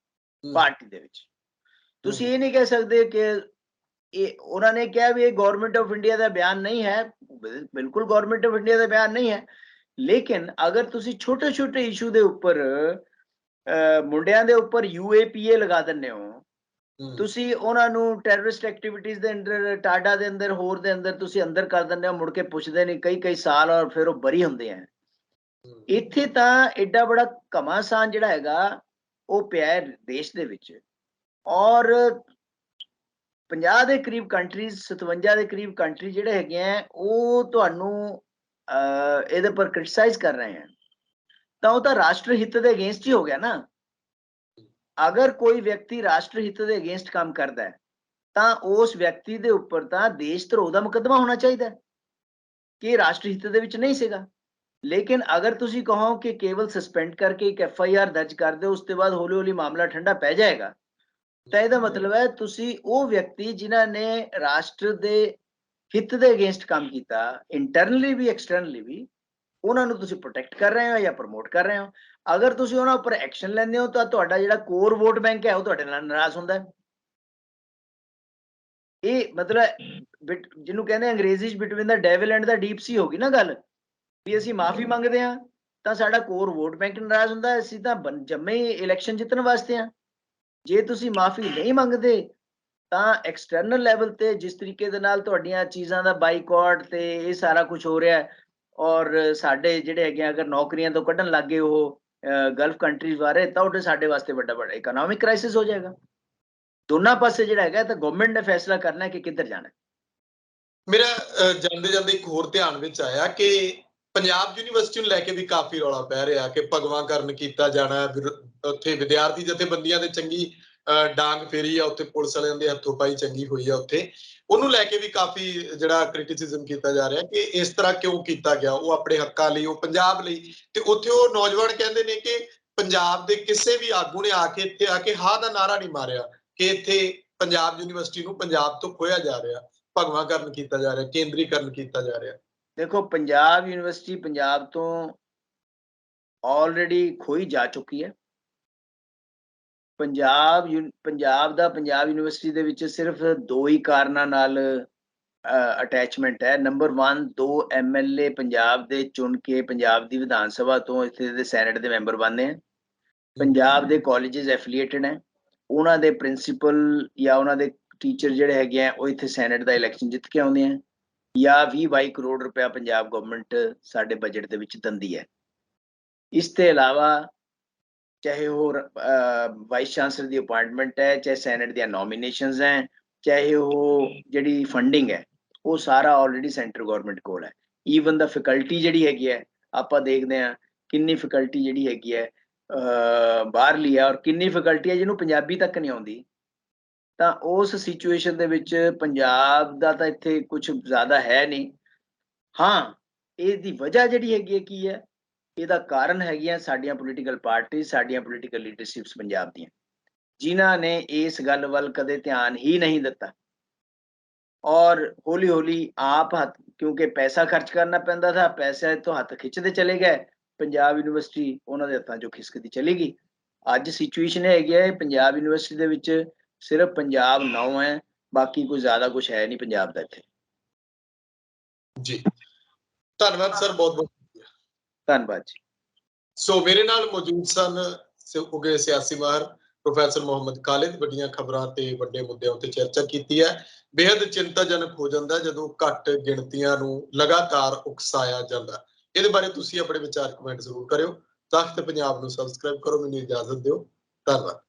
ਪਾਰਟੀ ਦੇ ਵਿੱਚ। ਤੁਸੀਂ ਇਹ ਨਹੀਂ ਕਹਿ ਸਕਦੇ ਕਿ ਇਹ ਉਹਨਾਂ ਨੇ ਕਿਹਾ ਵੀ ਇਹ ਗਵਰਨਮੈਂਟ ਆਫ ਇੰਡੀਆ ਦਾ ਬਿਆਨ ਨਹੀਂ ਹੈ, ਬਿਲਕੁਲ ਗਵਰਨਮੈਂਟ ਆਫ ਇੰਡੀਆ ਦਾ ਬਿਆਨ ਨਹੀਂ ਹੈ। ਲੇਕਿਨ ਅਗਰ ਤੁਸੀਂ ਛੋਟੇ ਛੋਟੇ ਇਸ਼ੂ ਦੇ ਉੱਪਰ ਮੁੰਡਿਆਂ ਦੇ ਉੱਪਰ UAPA ਲਗਾ ਦਿੰਦੇ ਹੋ, ਤੁਸੀਂ ਉਹਨਾਂ ਨੂੰ ਟੈਰਰਿਸਟ ਐਕਟੀਵਿਟੀਜ਼ ਦੇ ਅੰਦਰ, ਟਾਡਾ ਦੇ ਅੰਦਰ, ਹੋਰ ਦੇ ਅੰਦਰ ਤੁਸੀਂ ਅੰਦਰ ਕਰ ਦਿੰਦੇ ਹੋ, ਮੁੜ ਕੇ ਪੁੱਛਦੇ ਨਹੀਂ ਕਈ ਸਾਲ, ਔਰ ਫਿਰ ਉਹ ਬਰੀ ਹੁੰਦੇ ਆ। ਇੱਥੇ ਤਾਂ ਐਡਾ ਬੜਾ ਘਮਾਸਾਨ ਜਿਹੜਾ ਹੈਗਾ ਉਹ ਪਿਆ ਹੈ ਦੇਸ਼ ਦੇ ਵਿੱਚ। ਔਰ 50 ਦੇ ਕਰੀਬ ਕੰਟਰੀਜ਼, 57 ਦੇ ਕਰੀਬ ਕੰਟਰੀ ਜਿਹੜੇ ਹੈਗੇ ਆ ਉਹ ਤੁਹਾਨੂੰ ਇਹਦੇ ਪਰ ਕ੍ਰਿਟਿਸਾਈਜ਼ ਕਰ ਰਹੇ ਹਨ, ਤਾਂ ਉਹ ਤਾਂ ਰਾਸ਼ਟਰ ਹਿੱਤ ਦੇ ਅਗੇਂਸਟ ਹੀ ਹੋ ਗਿਆ ਨਾ। ਅਗਰ ਕੋਈ ਵਿਅਕਤੀ ਰਾਸ਼ਟਰ ਹਿੱਤ ਦੇ ਅਗੇਂਸਟ ਕੰਮ ਕਰਦਾ ਹੈ ਤਾਂ ਉਸ ਵਿਅਕਤੀ ਦੇ ਉੱਪਰ ਤਾਂ ਦੇਸ਼ ਧਰੋਹ ਦਾ ਮੁਕੱਦਮਾ ਹੋਣਾ ਚਾਹੀਦਾ ਕਿ ਰਾਸ਼ਟਰ ਹਿੱਤ ਦੇ ਵਿੱਚ ਨਹੀਂ ਸੀਗਾ। ਲੇਕਿਨ ਅਗਰ ਤੁਸੀਂ ਕਹੋ ਕਿ ਕੇਵਲ ਸਸਪੈਂਡ ਕਰਕੇ ਇੱਕ FIR ਦਰਜ ਕਰ ਦਿਓ, ਉਸ ਤੋਂ ਬਾਅਦ ਹੌਲੀ ਹੌਲੀ ਮਾਮਲਾ ਠੰਡਾ ਪੈ ਜਾਏਗਾ, ਤਾਂ ਇਹਦਾ ਮਤਲਬ ਹੈ ਤੁਸੀਂ ਉਹ ਵਿਅਕਤੀ ਜਿਨ੍ਹਾਂ ਨੇ ਰਾਸ਼ਟਰ ਦੇ ਹਿੱਤ ਦੇ ਅਗੇਂਸਟ ਕੰਮ ਕੀਤਾ, ਇੰਟਰਨਲੀ ਵੀ ਐਕਸਟਰਨਲੀ ਵੀ, ਉਹਨਾਂ ਨੂੰ ਤੁਸੀਂ ਪ੍ਰੋਟੈਕਟ ਕਰ ਰਹੇ ਹੋ ਜਾਂ ਪ੍ਰਮੋਟ ਕਰ ਰਹੇ ਹੋ। ਅਗਰ ਤੁਸੀਂ ਉਹਨਾਂ ਉੱਪਰ ਐਕਸ਼ਨ ਲੈਂਦੇ ਹੋ ਤਾਂ ਤੁਹਾਡਾ ਜਿਹੜਾ ਕੋਰ ਵੋਟ ਬੈਂਕ ਹੈ ਉਹ ਤੁਹਾਡੇ ਨਾਲ ਨਾਰਾਜ਼ ਹੁੰਦਾ ਹੈ। ਇਹ ਮਤਲਬ ਜਿਹਨੂੰ ਕਹਿੰਦੇ ਅੰਗਰੇਜ਼ੀ 'ਚ between the devil and the deep sea ਹੋ ਗਈ ਨਾ ਗੱਲ, ਵੀ ਅਸੀਂ ਮਾਫੀ ਮੰਗਦੇ ਹਾਂ ਤਾਂ ਸਾਡਾ ਕੋਰ ਵੋਟ ਬੈਂਕ ਨਾਰਾਜ਼ ਹੁੰਦਾ ਹੈ। ਅਸੀਂ ਤਾਂ ਜੰਮੇ ਹੀ ਇਲੈਕਸ਼ਨ ਜਿੱਤਣ ਵਾਸਤੇ ਆ। ਜੇ ਤੁਸੀਂ ਮਾਫੀ ਨਹੀਂ ਮੰਗਦੇ ਤਾਂ ਐਕਸਟਰਨਲ ਲੈਵਲ ਤੇ ਜਿਸ ਤਰੀਕੇ ਦੇ ਨਾਲ ਤੁਹਾਡੀਆਂ ਚੀਜ਼ਾਂ ਦਾ ਬਾਈਕਾਟ ਤੇ ਇਹ ਸਾਰਾ ਕੁਝ ਹੋ ਰਿਹਾ ਹੈ, ਔਰ ਸਾਡੇ ਜਿਹੜੇ ਹੈਗੇ ਅਗਰ ਨੌਕਰੀਆਂ ਤੋਂ ਕੱਢਣ ਲੱਗੇ ਉਹ ਗਲਫ ਕੰਟਰੀਜ਼ ਬਾਰੇ, ਤਾਂ ਉਹ ਸਾਡੇ ਵਾਸਤੇ ਵੱਡਾ ਇਕਨੋਮਿਕ ਕ੍ਰਾਈਸਿਸ ਹੋ ਜਾਏਗਾ। ਦੋਨਾਂ ਪਾਸੇ ਜਿਹੜਾ ਹੈਗਾ ਤਾਂ ਗਵਰਨਮੈਂਟ ਨੇ ਫੈਸਲਾ ਕਰਨਾ ਕਿ ਕਿੱਧਰ ਜਾਣਾ। ਮੇਰਾ ਜਾਂਦੇ ਜਾਂਦੇ ਇੱਕ ਹੋਰ ਧਿਆਨ ਵਿੱਚ ਆਇਆ ਕਿ ਪੰਜਾਬ ਯੂਨੀਵਰਸਿਟੀ ਨੂੰ ਲੈ ਕੇ ਵੀ ਕਾਫੀ ਰੌਲਾ ਪੈ ਰਿਹਾ ਕਿ ਭਗਵਾਂਕਰਨ ਕੀਤਾ ਜਾਣਾ, ਉੱਥੇ ਵਿਦਿਆਰਥੀ ਜਥੇਬੰਦੀਆਂ ਦੇ ਚੰਗੀ ਡਾਂਗ ਫੇਰੀ ਆ, ਉੱਥੇ ਪੁਲਿਸ ਵਾਲਿਆਂ ਦੇ ਹੱਥੋਂ ਪਾਈ ਚੰਗੀ ਹੋਈ ਆ ਉੱਥੇ, ਉਹਨੂੰ ਲੈ ਕੇ ਵੀ ਕਾਫੀ ਜਿਹੜਾ ਕ੍ਰਿਟਿਸਿਜ਼ਮ ਕੀਤਾ ਜਾ ਰਿਹਾ ਕਿ ਇਸ ਤਰ੍ਹਾਂ ਕਿਉਂ ਕੀਤਾ ਗਿਆ, ਉਹ ਆਪਣੇ ਹੱਕਾਂ ਲਈ, ਉਹ ਪੰਜਾਬ ਲਈ। ਤੇ ਉੱਥੇ ਉਹ ਨੌਜਵਾਨ ਕਹਿੰਦੇ ਨੇ ਕਿ ਪੰਜਾਬ ਦੇ ਕਿਸੇ ਵੀ ਆਗੂ ਨੇ ਆ ਕੇ ਇੱਥੇ ਆ ਕੇ ਹਾਂ ਦਾ ਨਾਰਾ ਨਹੀਂ ਮਾਰਿਆ ਕਿ ਇੱਥੇ ਪੰਜਾਬ ਯੂਨੀਵਰਸਿਟੀ ਨੂੰ ਪੰਜਾਬ ਤੋਂ ਖੋਇਆ ਜਾ ਰਿਹਾ, ਭਗਵਾਂਕਰਨ ਕੀਤਾ ਜਾ ਰਿਹਾ, ਕੇਂਦਰੀਕਰਨ ਕੀਤਾ ਜਾ ਰਿਹਾ। ਦੇਖੋ, ਪੰਜਾਬ ਯੂਨੀਵਰਸਿਟੀ ਪੰਜਾਬ ਤੋਂ ਆਲਰੇਡੀ ਖੋਈ ਜਾ ਚੁੱਕੀ ਹੈ। ਪੰਜਾਬ ਯੂਨੀਵਰਸਿਟੀ ਦੇ ਵਿੱਚ ਸਿਰਫ ਦੋ ਹੀ ਕਾਰਨਾਂ ਨਾਲ ਅਟੈਚਮੈਂਟ ਹੈ। ਨੰਬਰ 1, 2 MLA ਪੰਜਾਬ ਦੇ ਚੁਣ ਕੇ ਪੰਜਾਬ ਦੀ ਵਿਧਾਨ ਸਭਾ ਤੋਂ ਇੱਥੇ ਦੇ ਸੈਨੇਟ ਦੇ ਮੈਂਬਰ ਬਣਦੇ ਆ। ਪੰਜਾਬ ਦੇ ਕਾਲਜਸ ਐਫੀਲੀਏਟਡ ਹੈ, ਉਹਨਾਂ ਦੇ ਪ੍ਰਿੰਸੀਪਲ ਜਾਂ ਉਹਨਾਂ ਦੇ ਟੀਚਰ ਜਿਹੜੇ ਹੈਗੇ ਆ ਉਹ ਇੱਥੇ ਸੈਨੇਟ ਦਾ ਇਲੈਕਸ਼ਨ ਜਿੱਤ ਕੇ ਆਉਂਦੇ ਆ, ਜਾਂ 20-22 ਕਰੋੜ ਰੁਪਇਆ ਪੰਜਾਬ ਗਵਰਨਮੈਂਟ ਸਾਡੇ ਬਜਟ ਦੇ ਵਿੱਚ ਦਿੰਦੀ ਹੈ। ਇਸ ਤੋਂ ਇਲਾਵਾ ਚਾਹੇ ਉਹ ਵਾਈਸ ਚਾਂਸਲਰ ਦੀ ਅਪਾਇੰਟਮੈਂਟ ਹੈ, ਚਾਹੇ ਸੈਨੇਟ ਦੀਆਂ ਨੋਮੀਨੇਸ਼ਨਸ ਹੈ, ਚਾਹੇ ਉਹ ਜਿਹੜੀ ਫੰਡਿੰਗ ਹੈ, ਉਹ ਸਾਰਾ ਆਲਰੇਡੀ ਸੈਂਟਰ ਗਵਰਨਮੈਂਟ ਕੋਲ ਹੈ। ਈਵਨ ਦਾ ਫੈਕਲਟੀ ਜਿਹੜੀ ਹੈਗੀ ਹੈ, ਆਪਾਂ ਦੇਖਦੇ ਹਾਂ ਕਿੰਨੀ ਫੈਕਲਟੀ ਜਿਹੜੀ ਹੈਗੀ ਹੈ ਬਾਹਰਲੀ ਹੈ, ਔਰ ਕਿੰਨੀ ਫੈਕਲਟੀ ਹੈ ਜਿਹਨੂੰ ਪੰਜਾਬੀ ਤੱਕ ਨਹੀਂ ਆਉਂਦੀ। ਤਾਂ ਉਸ ਸਿਚੁਏਸ਼ਨ ਦੇ ਵਿੱਚ ਪੰਜਾਬ ਦਾ ਤਾਂ ਇੱਥੇ ਕੁਝ ਜ਼ਿਆਦਾ ਹੈ ਨਹੀਂ। ਹਾਂ, ਇਹਦੀ ਵਜ੍ਹਾ ਜਿਹੜੀ ਹੈਗੀ ਹੈ ਕੀ ਹੈ, ਇਹਦਾ ਕਾਰਨ ਹੈਗੀਆਂ ਸਾਡੀਆਂ ਪੋਲੀਟੀਕਲ ਪਾਰਟੀ, ਸਾਡੀਆਂ ਪੋਲੀਟੀਕਲ ਲੀਡਰਸ਼ਿਪਸ ਪੰਜਾਬ ਦੀਆਂ, ਜਿਨ੍ਹਾਂ ਨੇ ਇਸ ਗੱਲ ਵੱਲ ਕਦੇ ਧਿਆਨ ਹੀ ਨਹੀਂ ਦਿੱਤਾ। ਔਰ ਹੌਲੀ ਹੌਲੀ ਆਪ ਕਿਉਂਕਿ ਪੈਸਾ ਖਰਚ ਕਰਨਾ ਪੈਂਦਾ ਥਾ, ਪੈਸੇ ਤੋਂ ਹੱਥ ਖਿੱਚਦੇ ਚਲੇ ਗਏ, ਪੰਜਾਬ ਯੂਨੀਵਰਸਿਟੀ ਉਹਨਾਂ ਦੇ ਹੱਥਾਂ ਚੋਂ ਖਿਸਕਦੀ ਚਲੀ ਗਈ। ਅੱਜ ਸਿਚੁਏਸ਼ਨ ਹੈਗੀ ਹੈ ਪੰਜਾਬ ਯੂਨੀਵਰਸਿਟੀ ਦੇ ਵਿੱਚ ਸਿਰਫ ਪੰਜਾਬ 9 ਹੈ, ਬਾਕੀ ਕੋਈ ਜ਼ਿਆਦਾ ਕੁਝ ਹੈ ਨਹੀਂ ਪੰਜਾਬ ਦਾ ਇੱਥੇ। ਜੀ ਧੰਨਵਾਦ ਸਰ, ਬਹੁਤ ਬਹੁਤ ਧੰਨਵਾਦ ਜੀ। ਸੋ ਮੇਰੇ ਨਾਲ ਮੌਜੂਦ ਸਨ ਉਗੇ ਸਿਆਸੀ ਮਾਹਰ ਪ੍ਰੋਫੈਸਰ ਮੁਹੰਮਦ ਖਾਲਿਦ ਵੱਡੀਆਂ ਖਬਰਾਂ ਤੇ ਵੱਡੇ ਮੁੱਦਿਆਂ ਉੱਤੇ ਚਰਚਾ ਕੀਤੀ ਹੈ। ਬੇहद ਚਿੰਤਾਜਨਕ ਹੋ ਜਾਂਦਾ ਜਦੋਂ ਘੱਟ ਗਿਣਤੀਆਂ ਨੂੰ ਲਗਾਤਾਰ ਉਕਸਾਇਆ ਜਾਂਦਾ। ਇਹਦੇ ਬਾਰੇ ਤੁਸੀਂ ਆਪਣੇ ਵਿਚਾਰ ਕਮੈਂਟ ਜ਼ਰੂਰ ਕਰਿਓ। ਤਖ਼ਤ ਪੰਜਾਬ ਨੂੰ ਸਬਸਕ੍ਰਾਈਬ ਕਰੋ। ਮੈਨੂੰ ਇਜਾਜ਼ਤ ਦਿਓ। ਧੰਨਵਾਦ।